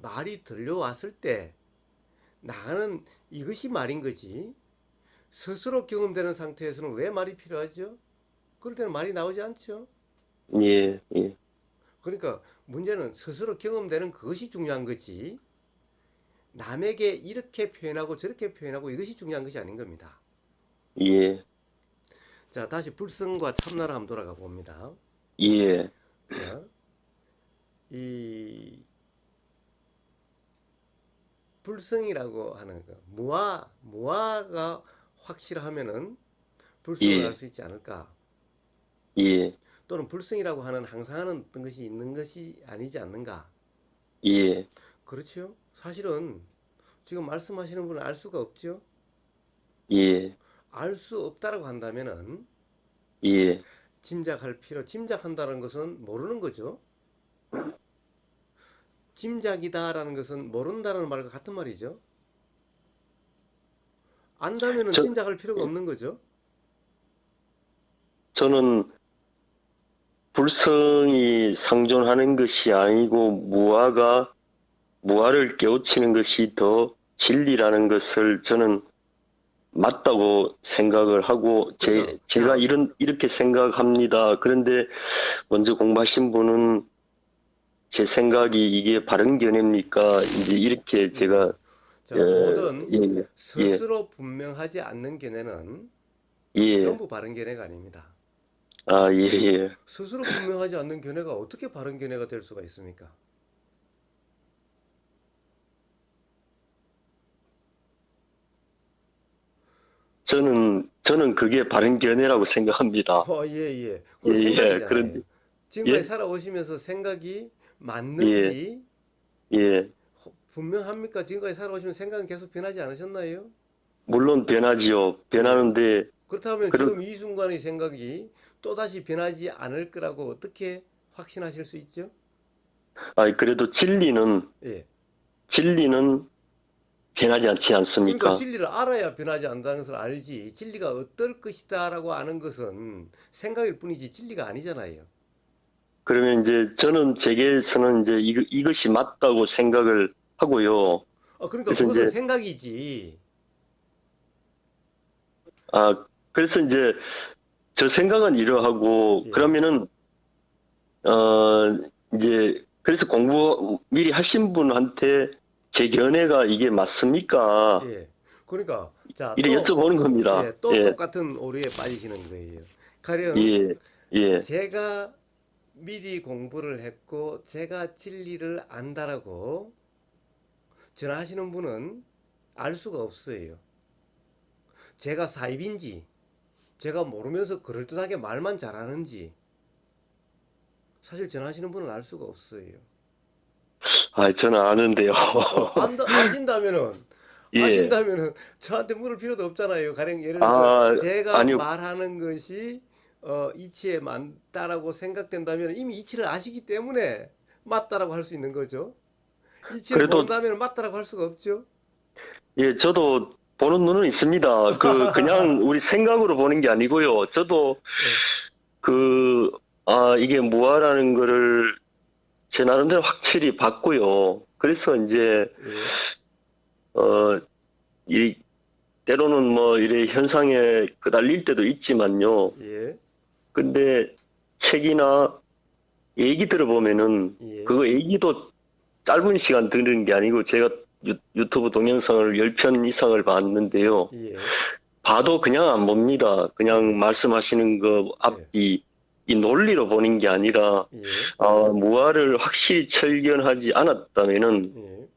말이 들려왔을 때 나는 이것이 말인 거지. 스스로 경험되는 상태에서는 왜 말이 필요하죠? 그럴 때는 말이 나오지 않죠. 예, 예, 그러니까 문제는 스스로 경험되는 그것이 중요한 거지. 남에게 이렇게 표현하고 저렇게 표현하고 이것이 중요한 것이 아닌 겁니다. 예, 자, 다시 불성과 참나로 한번 돌아가 봅니다. 예, 자, 이 불성이라고 하는 거, 무아가 확실하면은 불성을 알 예, 수 있지 않을까? 예, 또는 불성이라고 하는 항상 하는 어떤 것이 있는 것이 아니지 않는가? 예, 그렇죠? 사실은 지금 말씀하시는 분은 알 수가 없죠? 예, 알 수 없다라고 한다면은 예. 짐작한다는 것은 모르는 거죠. 짐작이다라는 것은 모른다는 말과 같은 말이죠. 안다면은 저, 짐작할 필요가 없는 거죠. 저는 불성이 상존하는 것이 아니고 무아를 깨우치는 것이 더 진리라는 것을 저는 맞다고 생각을 하고 그러니까 제가 자, 이렇게 생각합니다. 그런데 먼저 공부하신 분은 제 생각이 이게 바른 견해입니까? 이제 이렇게 예. 제가 자, 모든 예, 예, 스스로 분명하지 않는 견해는 예, 전부 바른 견해가 아닙니다. 아, 예, 예. 스스로 분명하지 않는 견해가 어떻게 바른 견해가 될 수가 있습니까? 저는 그게 바른 견해라고 생각합니다. 예, 예. 예, 그건 예, 생각이잖아요. 그런데, 지금까지 예, 살아오시면서 생각이 예, 맞는지 예. 분명합니까? 지금까지 살아오시면서 생각은 계속 변하지 않으셨나요? 물론 변하지요. 예. 변하는데, 그렇다면 그렇, 지금 이 순간의 생각이 또다시 변하지 않을 거라고 어떻게 확신하실 수 있죠? 그래도 예. 진리는 변하지 않지 그러니까 않습니까? 진리를 알아야 변하지 않는다는 것을 알지. 진리가 어떨 것이다라고 아는 것은 생각일 뿐이지 진리가 아니잖아요. 그러면 이제 저는 제게서는 이제 이것이 맞다고 생각을 하고요. 그러니까 그래서 그것은 이제, 생각이지. 그래서 이제 저 생각은 이러하고, 예. 그러면은, 이제, 그래서 공부 미리 하신 분한테 제 견해가 이게 맞습니까? 예. 그러니까 자, 이렇게 여쭤보는 겁니다. 예, 또 예, 똑같은 오류에 빠지시는 거예요. 가령 예, 예, 제가 미리 공부를 했고 제가 진리를 안다라고 전하시는 분은 알 수가 없어요. 제가 사입인지 제가 모르면서 그럴듯하게 말만 잘하는지 사실 전하시는 분은 알 수가 없어요. 저는 아는데요. 아신다면은 예, 저한테 물을 필요도 없잖아요. 가령 예를 들어서 아, 제가 아니요. 말하는 것이 이치에 맞다라고 생각된다면 이미 이치를 아시기 때문에 맞다라고 할 수 있는 거죠. 이치를 그래도, 모른다면 맞다라고 할 수가 없죠. 예, 저도 보는 눈은 있습니다. 그냥 우리 생각으로 보는 게 아니고요. 저도 예, 그 이게 무아라는 거를 제 나름대로 확실히 봤고요. 그래서 이제, 예, 어, 이, 때로는 뭐, 이래 현상에 끄달릴 때도 있지만요. 예, 근데 책이나 얘기 들어보면은, 예, 그거 얘기도 짧은 시간 듣는 게 아니고, 제가 유튜브 동영상을 10편 이상을 봤는데요. 예, 봐도 그냥 안 봅니다. 그냥 예, 말씀하시는 거 예, 앞뒤, 이 논리로 보는 게 아니라, 예, 무아를 확실히 철견하지 않았다면은, 예,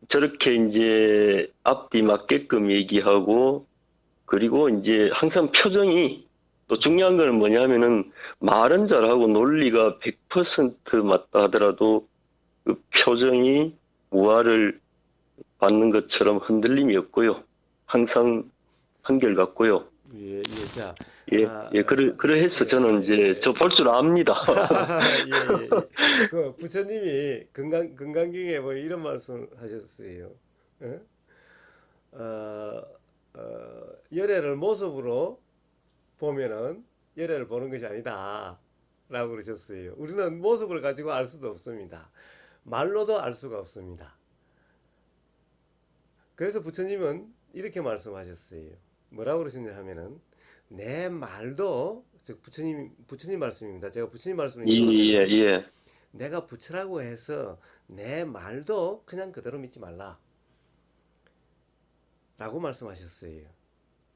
저렇게 이제 앞뒤 맞게끔 얘기하고, 그리고 이제 항상 표정이, 또 중요한 거는 뭐냐면은, 말은 잘하고 논리가 100% 맞다 하더라도, 그 표정이 무아를 받는 것처럼 흔들림이 없고요. 항상 한결같고요. 예, 예. 자, 예, 예, 자, 그래서 예, 저는 이제, 예, 저 볼 줄 압니다. 예, 예, 예. 그 부처님이 금강경에 뭐 이런 말씀을 하셨어요. 예? 어, 열애를 모습으로 보면은 열애를 보는 것이 아니다. 라고 그러셨어요. 우리는 모습을 가지고 알 수도 없습니다. 말로도 알 수가 없습니다. 그래서 부처님은 이렇게 말씀하셨어요. 뭐라고 그러셨냐 하면은 내 말도 즉 부처님 말씀입니다. 제가 부처님 말씀을 예, 예, 인용하면은 예. 내가 부처라고 해서 내 말도 그냥 그대로 믿지 말라. 라고 말씀하셨어요.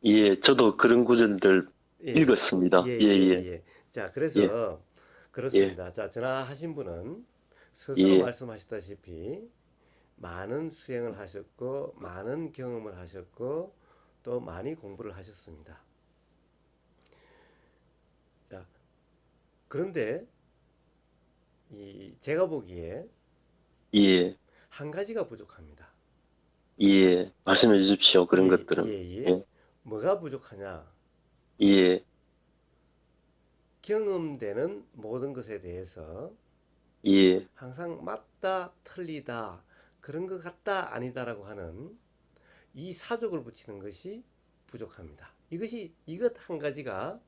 예, 저도 그런 구절들 예. 예, 읽었습니다. 예, 예, 예, 예. 자, 예, 그래서 예, 그렇습니다. 자, 전화하신 분은 스스로 예, 말씀하셨다시피 많은 수행을 하셨고 많은 경험을 하셨고 또 많이 공부를 하셨습니다. 자, 그런데 이 제가 보기에 예, 한 가지가 부족합니다. 예. 말씀해 주십시오. 그런 예, 것들은. 예, 예. 예, 뭐가 부족하냐? 예, 경험되는 모든 것에 대해서 예, 항상 맞다, 틀리다, 그런 것 같다, 아니다라고 하는 이 사족을 붙이는 것이 부족합니다. 이것 한 가지가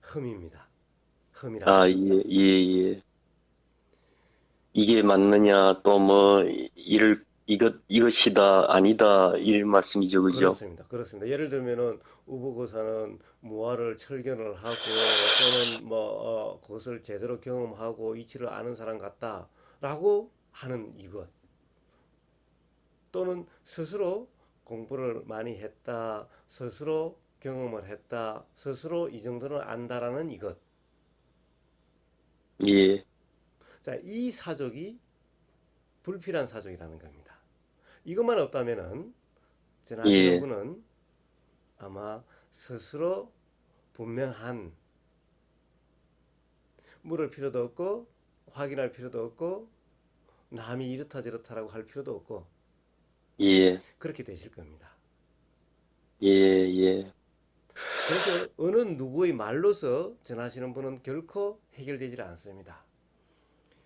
흠입니다. 흠이라는 예, 것. 예, 예. 이게 맞느냐, 또 뭐, 이것이다, 아니다, 이 말씀이죠. 그죠? 그렇습니다. 그렇습니다. 예를 들면은 우보고사는 무아를 철견을 하고 또는 뭐 그것을 제대로 경험하고 이치를 아는 사람 같다라고 하는 이것 또는 스스로 공부를 많이 했다, 스스로 경험을 했다, 스스로 이 정도는 안다라는 이것. 예, 자, 이 사족이 불필요한 사족이라는 겁니다. 이것만 없다면은 전하시는 예, 분은 아마 스스로 분명한 물을 필요도 없고 확인할 필요도 없고 남이 이렇다 저렇다라고 할 필요도 없고 예, 그렇게 되실 겁니다. 예, 예, 그래서 어느 누구의 말로서 전하시는 분은 결코 해결되질 않습니다.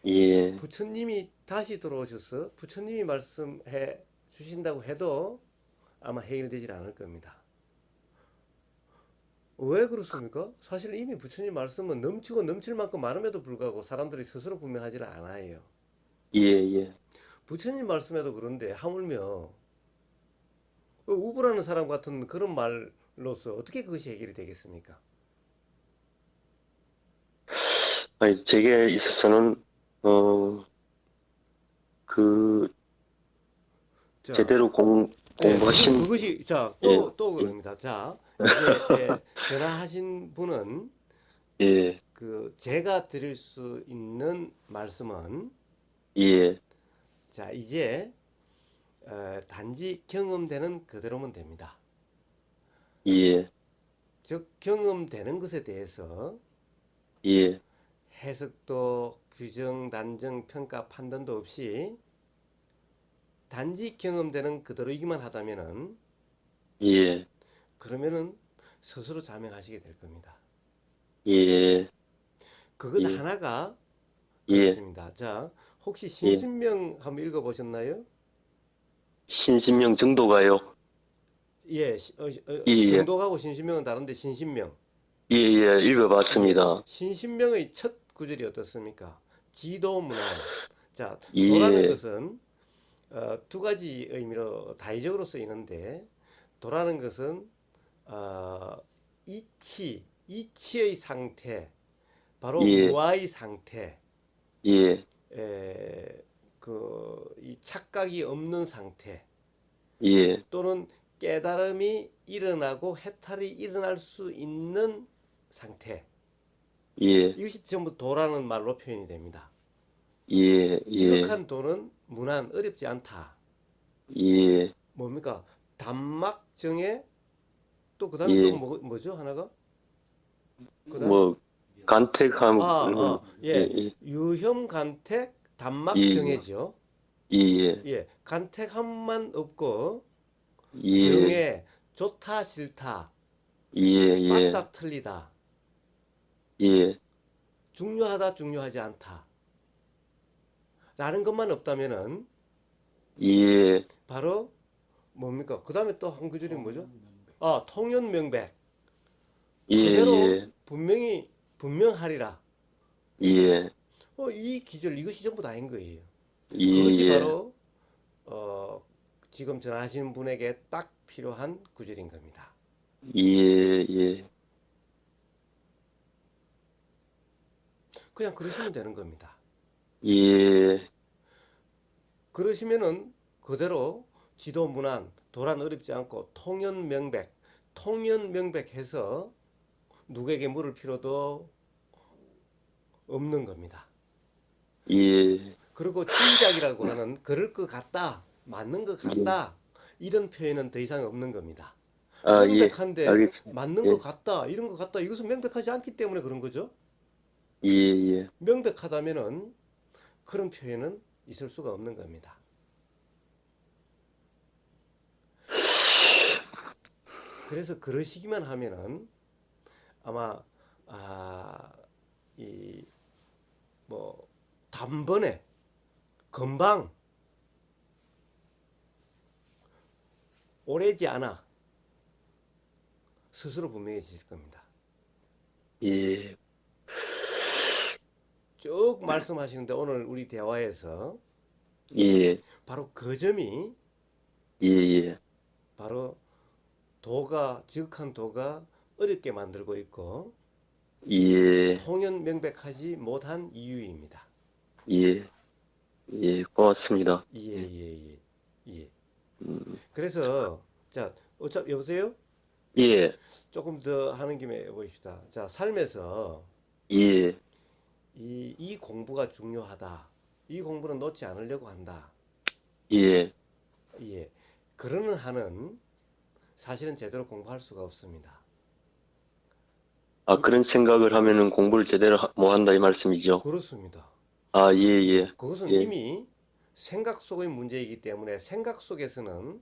예, 부처님이 다시 돌아오셔서 부처님이 말씀해 주신다고 해도 아마 해결되질 않을 겁니다. 왜 그렇습니까? 사실 이미 부처님 말씀은 넘치고 넘칠 만큼 많음에도 불구하고 사람들이 스스로 분명하지는 않아요. 예, 예. 부처님 말씀에도 그런데 하물며 우부라는 사람 같은 그런 말로서 어떻게 그것이 해결이 되겠습니까? 아니, 제게 있어서는, 어, 그, 자, 제대로 예, 공부하신, 자, 예, 또 예, 그럽니다. 자, 이제 전화하신 분은 예, 그 제가 드릴 수 있는 말씀은 예, 자, 이제 단지 경험되는 그대로면 됩니다. 예, 즉 경험되는 것에 대해서 예, 해석도 규정, 단정, 평가, 판단도 없이 단지 경험되는 그대로이기만 하다면은 예, 그러면은 스스로 자명하시게 될 겁니다. 예, 그것 예, 하나가 예, 그렇습니다. 자, 혹시 예. 신신명 한번 읽어보셨나요? 신신명 정도가요. 예, 예, 예. 정독하고 신신명은 다른데 신신명. 예, 예, 예, 읽어봤습니다. 신신명의 첫 구절이 어떻습니까? 지도문안. 자, 도라는 예, 것은 두 가지 의미로 다의적으로 쓰이는데, 도라는 것은 어, 이치의 상태, 바로 예, 무아의 상태, 예, 이 착각이 없는 상태, 예, 또는 깨달음이 일어나고 해탈이 일어날 수 있는 상태. 예, 이것이 전부 도라는 말로 표현이 됩니다. 예, 예, 지극한 도는 무난, 어렵지 않다. 예, 뭡니까? 단막정에 또 그다음에 또 예, 뭐죠? 하나가? 그다음에 뭐, 간택함, 그러면, 예, 예. 예, 유혐간택 예, 단막정해죠. 예, 예, 예. 간택함만 없고 예, 정해 좋다 싫다 예, 예, 맞다 틀리다 예, 중요하다 중요하지 않다 라는 것만 없다면은 예, 바로 뭡니까? 그다음에 또 한 구절이 뭐죠? 아, 통연명백. 예, 그대로 예, 분명히 분명하리라. 예, 이 기절 이것이 전부 다인 거예요. 예, 그것이 예, 바로 어, 지금 전하시는 분에게 딱 필요한 구절인 겁니다. 예, 예, 그냥 그러시면 되는 겁니다. 예, 그러시면은 그대로 지도 문안 도란 어렵지 않고 통연명백해서 누구에게 물을 필요도 없는 겁니다. 예, 그리고 짐작이라고 하는 그럴 것 같다, 맞는 것 예, 같다 이런 표현은 더 이상 없는 겁니다. 아, 예, 명백한데 알겠습니다. 맞는 것 예, 같다, 이런 것 같다, 이것은 명백하지 않기 때문에 그런 거죠. 예, 예, 명백하다면은 그런 표현은 있을 수가 없는 겁니다. 그래서 그러시기만 하면은 아마 이 뭐 단번에 금방 오래지 않아 스스로 분명해지실 겁니다. 예, 쭉 말씀하시는데 오늘 우리 대화에서 예, 바로 그 점이 예, 예, 바로 지극한 도가 어렵게 만들고 있고 예, 통연명백하지 못한 이유입니다. 예, 예, 고맙습니다. 예, 예, 예, 예, 예. 음, 그래서 자, 여보세요? 예, 조금 더 하는 김에 해봅시다. 자, 삶에서 예, 이 공부가 중요하다. 이 공부는 놓지 않으려고 한다. 예. 예. 그러는 한은 사실은 제대로 공부할 수가 없습니다. 아, 그런 생각을 하면은 공부를 제대로 못 한다 이 말씀이죠. 그렇습니다. 아, 예, 예. 예, 그것은 예, 이미 생각 속의 문제이기 때문에 생각 속에서는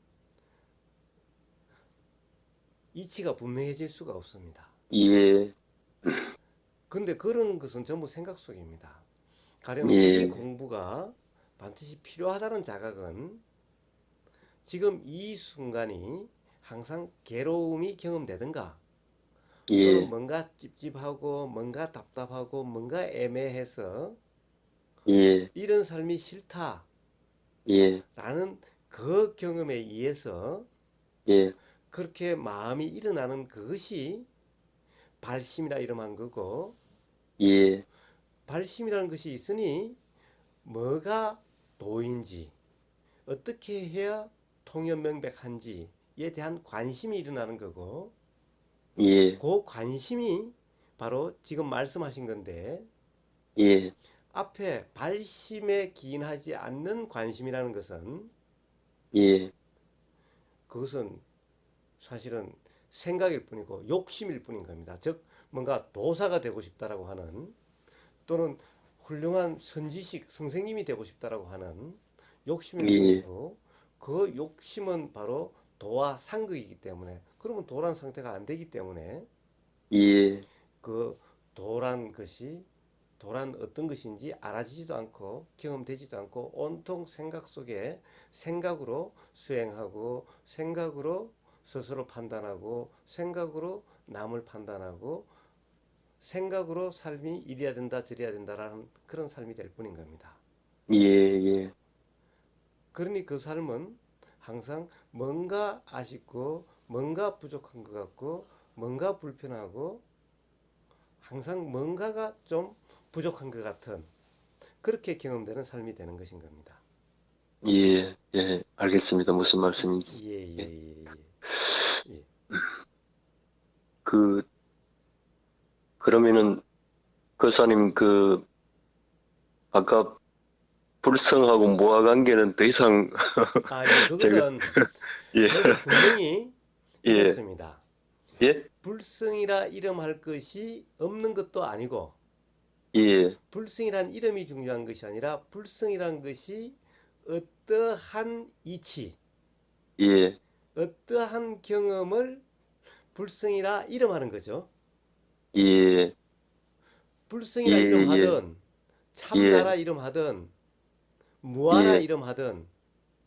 이치가 분명해질 수가 없습니다. 예, 근데 그런 것은 전부 생각 속입니다. 가령 이 예, 공부가 반드시 필요하다는 자각은 지금 이 순간이 항상 괴로움이 경험되든가 또는 예, 뭔가 찝찝하고 뭔가 답답하고 뭔가 애매해서 예, 이런 삶이 싫다라는 예, 그 경험에 의해서 예, 그렇게 마음이 일어나는 그것이 발심이라 이름한 거고 예, 발심이라는 것이 있으니 뭐가 도인지 어떻게 해야 통연명백한지에 대한 관심이 일어나는 거고 예, 그 관심이 바로 지금 말씀하신 건데 예, 앞에 발심에 기인하지 않는 관심이라는 것은 예, 그것은 사실은 생각일 뿐이고 욕심일 뿐인 겁니다. 즉 뭔가 도사가 되고 싶다라고 하는 또는 훌륭한 선지식 선생님이 되고 싶다라고 하는 욕심일 예, 뿐이고 그 욕심은 바로 도와 상극이기 때문에 그러면 도란 상태가 안 되기 때문에 예, 그 도란 것이 도란 어떤 것인지 알아지지도 않고 경험되지도 않고 온통 생각 속에 생각으로 수행하고 생각으로 스스로 판단하고 생각으로 남을 판단하고 생각으로 삶이 이래야 된다 저래야 된다라는 그런 삶이 될 뿐인 겁니다. 예, 예, 그러니 그 삶은 항상 뭔가 아쉽고 뭔가 부족한 것 같고 뭔가 불편하고 항상 뭔가가 좀 부족한 것 같은 그렇게 경험되는 삶이 되는 것인 겁니다. 예, 예, 알겠습니다. 무슨 말씀인지. 예. 예예예예. 예, 예, 예. 그, 그러면은, 거사님, 아까 불성하고 무화 관계는 더 이상 예. 제가, 예, 그것은 분명히 예, 이렇습니다. 예, 불성이라 이름할 것이 없는 것도 아니고 예, 불성이란 이름이 중요한 것이 아니라 불성이란 것이 어떠한 이치, 예, 어떠한 경험을 불성이라 이름하는 거죠. 예, 예, 불성이라 예, 이름하든 예, 참나라 이름하든 무아라 예, 이름하든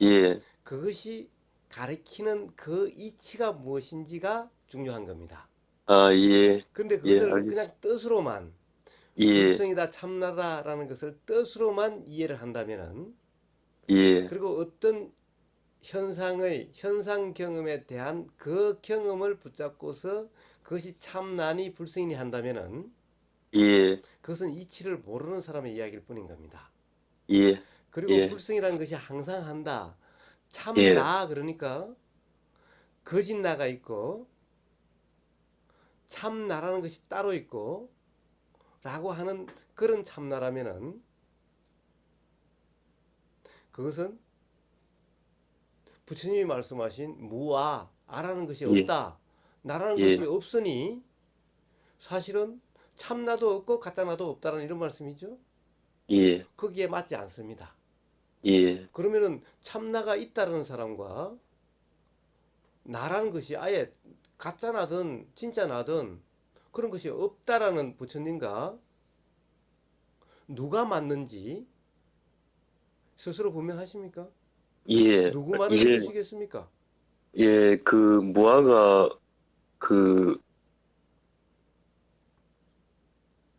예, 그것이 가리키는 그 이치가 무엇인지가 중요한 겁니다. 아, 예, 근데 예, 그것을 그냥 알겠습니다. 뜻으로만 예, 불성이다 참나다라는 것을 뜻으로만 이해를 한다면은 예, 그리고 어떤 현상 경험에 대한 그 경험을 붙잡고서 그것이 참나니 불성이니 한다면은 예, 그것은 이치를 모르는 사람의 이야기일 뿐인 겁니다. 예, 그리고 예, 불성이라는 것이 항상 한다. 예, 참나 그러니까 거짓나가 있고 참나라는 것이 따로 있고 라고 하는 그런 참나라면은 그것은 부처님이 말씀하신 무아 아라는 것이 예, 없다. 나라는 예, 것이 없으니 사실은 참나도 없고 가짜나도 없다라는 이런 말씀이죠. 예, 거기에 맞지 않습니다. 예, 그러면은 참나가 있다라는 사람과 나라는 것이 아예 가짜나든 진짜나든 그런 것이 없다라는 부처님과 누가 맞는지 스스로 분명하십니까? 예, 누구 말을 이제, 믿으시겠습니까? 예, 무화가, 그,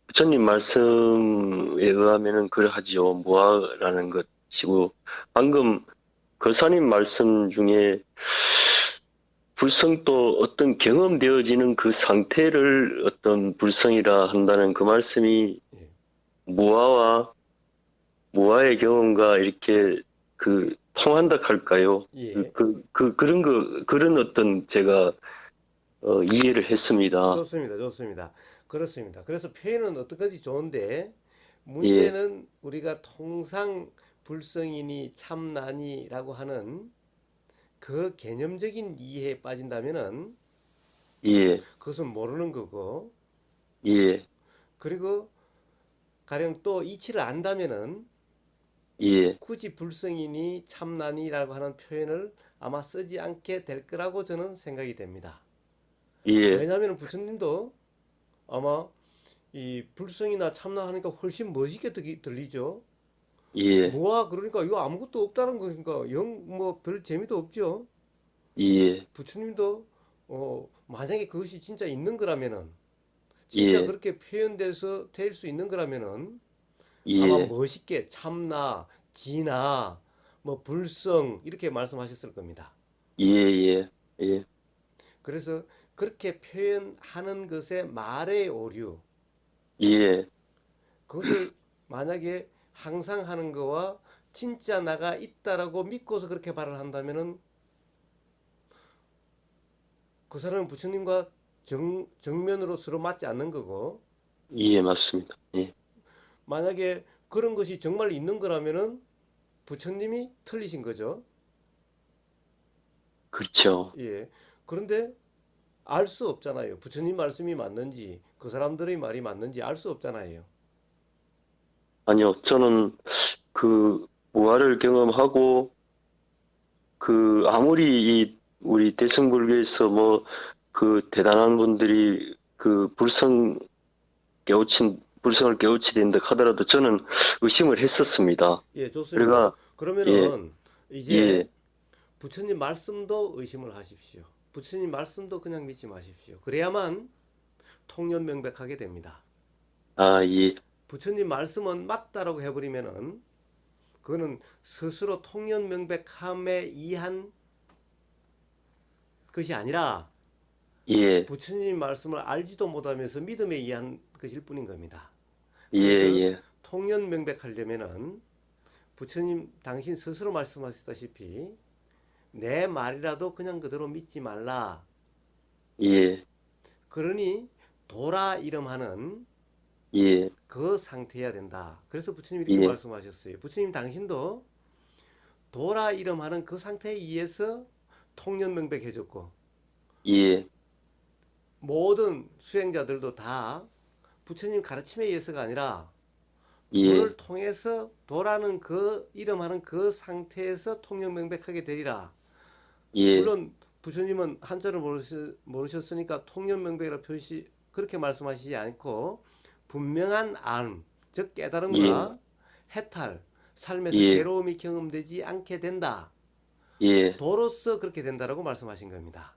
부처님 말씀에 의하면은 그러하지요. 무화라는 것이고, 방금 거사님 말씀 중에 불성도 어떤 경험되어지는 그 상태를 어떤 불성이라 한다는 그 말씀이 예, 무아와 무아의 경험과 이렇게 통한다 할까요? 예, 그런 어떤 제가 이해를 했습니다. 좋습니다, 좋습니다. 그렇습니다. 그래서 표현은 어떻게든지 좋은데 예, 문제는 우리가 통상 불성이니 참나니라고 하는 그 개념적인 이해에 빠진다면은 예, 그것은 모르는 거고 예, 그리고 가령 또 이치를 안다면은 예, 굳이 불성이니 참나니라고 하는 표현을 아마 쓰지 않게 될 거라고 저는 생각이 됩니다. 예, 왜냐하면 부처님도 아마 이 불성이나 참나 하니까 훨씬 멋있게 들리죠. 예, 뭐야 그러니까 이거 아무것도 없다는 거니까 영 뭐 별 재미도 없죠. 예, 부처님도 만약에 그것이 진짜 있는 거라면은 진짜 예, 그렇게 표현돼서 될 수 있는 거라면은 아마 예, 멋있게 참나, 진나, 뭐 불성 이렇게 말씀하셨을 겁니다. 예, 예, 예, 그래서 그렇게 표현하는 것에 말의 오류, 예, 그것을 만약에 항상 하는 거와 진짜 나가 있다라고 믿고서 그렇게 말을 한다면은 그 사람은 부처님과 정면으로 서로 맞지 않는 거고 예, 맞습니다. 예, 만약에 그런 것이 정말 있는 거라면은 부처님이 틀리신 거죠. 그렇죠. 예. 그런데 알 수 없잖아요. 부처님 말씀이 맞는지 그 사람들의 말이 맞는지 알 수 없잖아요. 아니요, 저는 무아를 경험하고 아무리 우리 대승불교에서 뭐 대단한 분들이 불성을 깨우치게 된다 하더라도 저는 의심을 했었습니다. 예, 좋습니다. 그래가 예, 그러면은 예, 이제 부처님 말씀도 의심을 하십시오. 부처님 말씀도 그냥 믿지 마십시오. 그래야만 통념명백하게 됩니다. 아, 예, 부처님 말씀은 맞다라고 해버리면은 그거는 스스로 통연명백함에 의한 것이 아니라 예, 부처님 말씀을 알지도 못하면서 믿음에 의한 것일 뿐인 겁니다. 예, 그래서 예, 통연명백하려면은 부처님 당신 스스로 말씀하셨다시피 내 말이라도 그냥 그대로 믿지 말라. 예, 그러니 도라 이름하는 예, 그 상태여야 된다. 그래서 부처님 이렇게 예, 말씀하셨어요. 부처님 당신도 도라 이름하는 그 상태에 의해서 통연명백해졌고 예, 모든 수행자들도 다 부처님 가르침에 의해서가 아니라 예, 도를 통해서 도라는 그 이름하는 그 상태에서 통연명백하게 되리라. 예, 물론 부처님은 한자를 모르셨으니까 통연명백이라 표시 그렇게 말씀하시지 않고 분명한 안, 즉 예, 깨달음과 해탈, 삶에서 예, 괴로움이 경험되지 않게 된다. 예, 도로서 그렇게 된다라고 말씀하신 겁니다.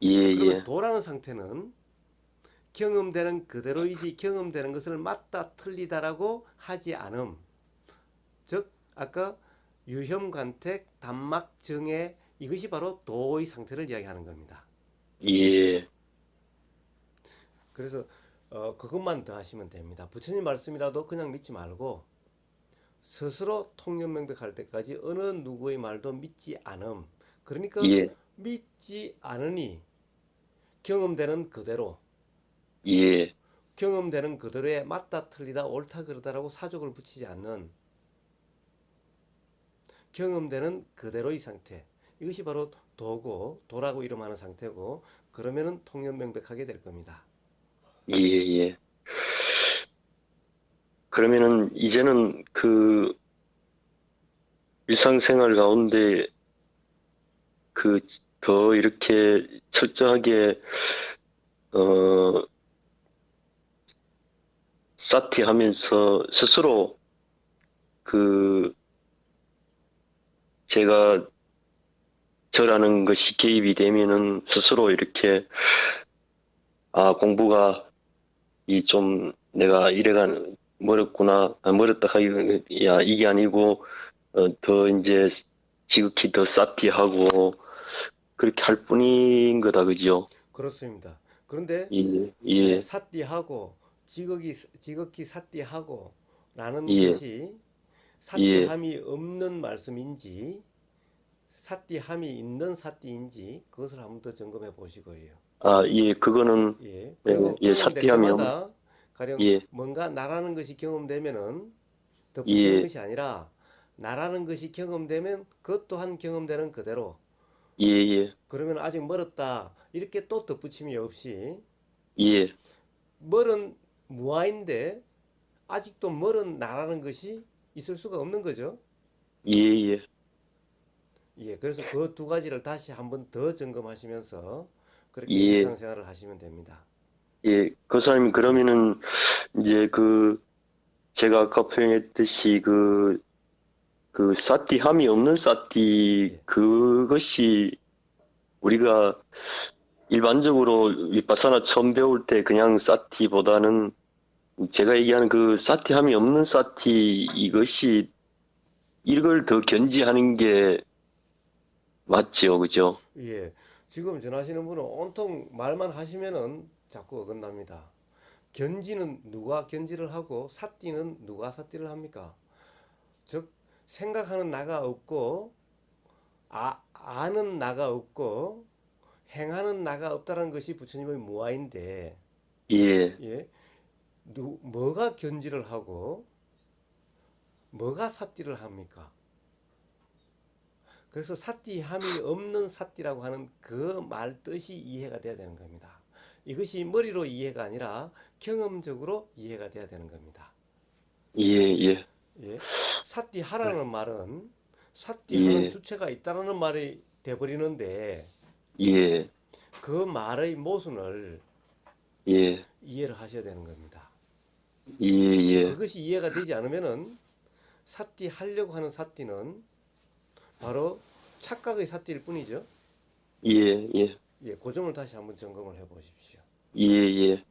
예, 그러면 예, 도라는 상태는 경험되는 그대로이지 경험되는 것을 맞다 틀리다라고 하지 않음. 즉 아까 유혐관택 단막정해 이것이 바로 도의 상태를 이야기하는 겁니다. 예, 그래서 그것만 더 하시면 됩니다. 부처님 말씀이라도 그냥 믿지 말고 스스로 통념명백할 때까지 어느 누구의 말도 믿지 않음. 그러니까 예, 믿지 않으니 경험되는 그대로 예, 경험되는 그대로에 맞다 틀리다 옳다 그르다라고 사족을 붙이지 않는 경험되는 그대로의 상태. 이것이 바로 도고 도라고 이름하는 상태고 그러면은 통념명백하게 될 겁니다. 예, 예. 그러면은 이제는 그 일상생활 가운데 그 더 이렇게 철저하게 어 사티하면서 스스로 그 제가 저라는 것이 개입이 되면은 스스로 이렇게 아 공부가 이 좀 내가 이래가 멀었구나 멀었다 하기 야 이게 아니고 더 이제 지극히 더 사티하고 그렇게 할 뿐인 거다 그죠? 그렇습니다. 그런데 예, 예, 예, 사띠하고 지극히 사띠하고 라는 예, 것이 예. 사띠함이 없는 말씀인지 사띠함이 있는 사띠인지 그것을 한번 더 점검해 보시고요. 아, 예, 그거는 예. 예, 그리고 예, 경험될 사티하면 때마다 가령 예, 뭔가 나라는 것이 경험되면은 덧붙이는 예, 것이 아니라 나라는 것이 경험되면 그것 또한 경험되는 그대로 예, 예, 그러면 아직 멀었다 이렇게 또 덧붙임이 없이 예, 멀은 무아인데 아직도 멀은 나라는 것이 있을 수가 없는 거죠. 예, 예, 예, 그래서 그 두 가지를 다시 한번 더 점검하시면서 그렇게 예, 일상생활을 하시면 됩니다. 예. 교사님 그러면은 이제 그 제가 아까 표현했듯이 그 사티함이 없는 사티 예, 그것이 우리가 일반적으로 윗바사나 처음 배울 때 그냥 사티보다는 제가 얘기하는 그 사티함이 없는 사티 이것이 이걸 더 견지하는 게 맞지요, 그죠? 예. 지금 전하시는 분은 온통 말만 하시면은 자꾸 어긋납니다. 견지는 누가 견지를 하고 삿띠는 누가 삿띠를 합니까? 즉 생각하는 나가 없고 아는 나가 없고 행하는 나가 없다는 것이 부처님의 무아인데 예, 예, 뭐가 견지를 하고 뭐가 삿띠를 합니까? 그래서 삿띠함이 없는 삿띠라고 하는 그 말 뜻이 이해가 돼야 되는 겁니다. 이것이 머리로 이해가 아니라 경험적으로 이해가 돼야 되는 겁니다. 예, 예, 예, 삿띠하라는 말은 삿띠하는 예, 주체가 있다는 말이 돼버리는데 예, 그 말의 모순을 예, 이해를 하셔야 되는 겁니다. 예, 예, 그것이 이해가 되지 않으면은 삿띠하려고 하는 삿띠는 바로 착각의 삿띠일 뿐이죠. 예, 예, 예, 그 점을 다시 한번 점검을 해 보십시오. 예, 예.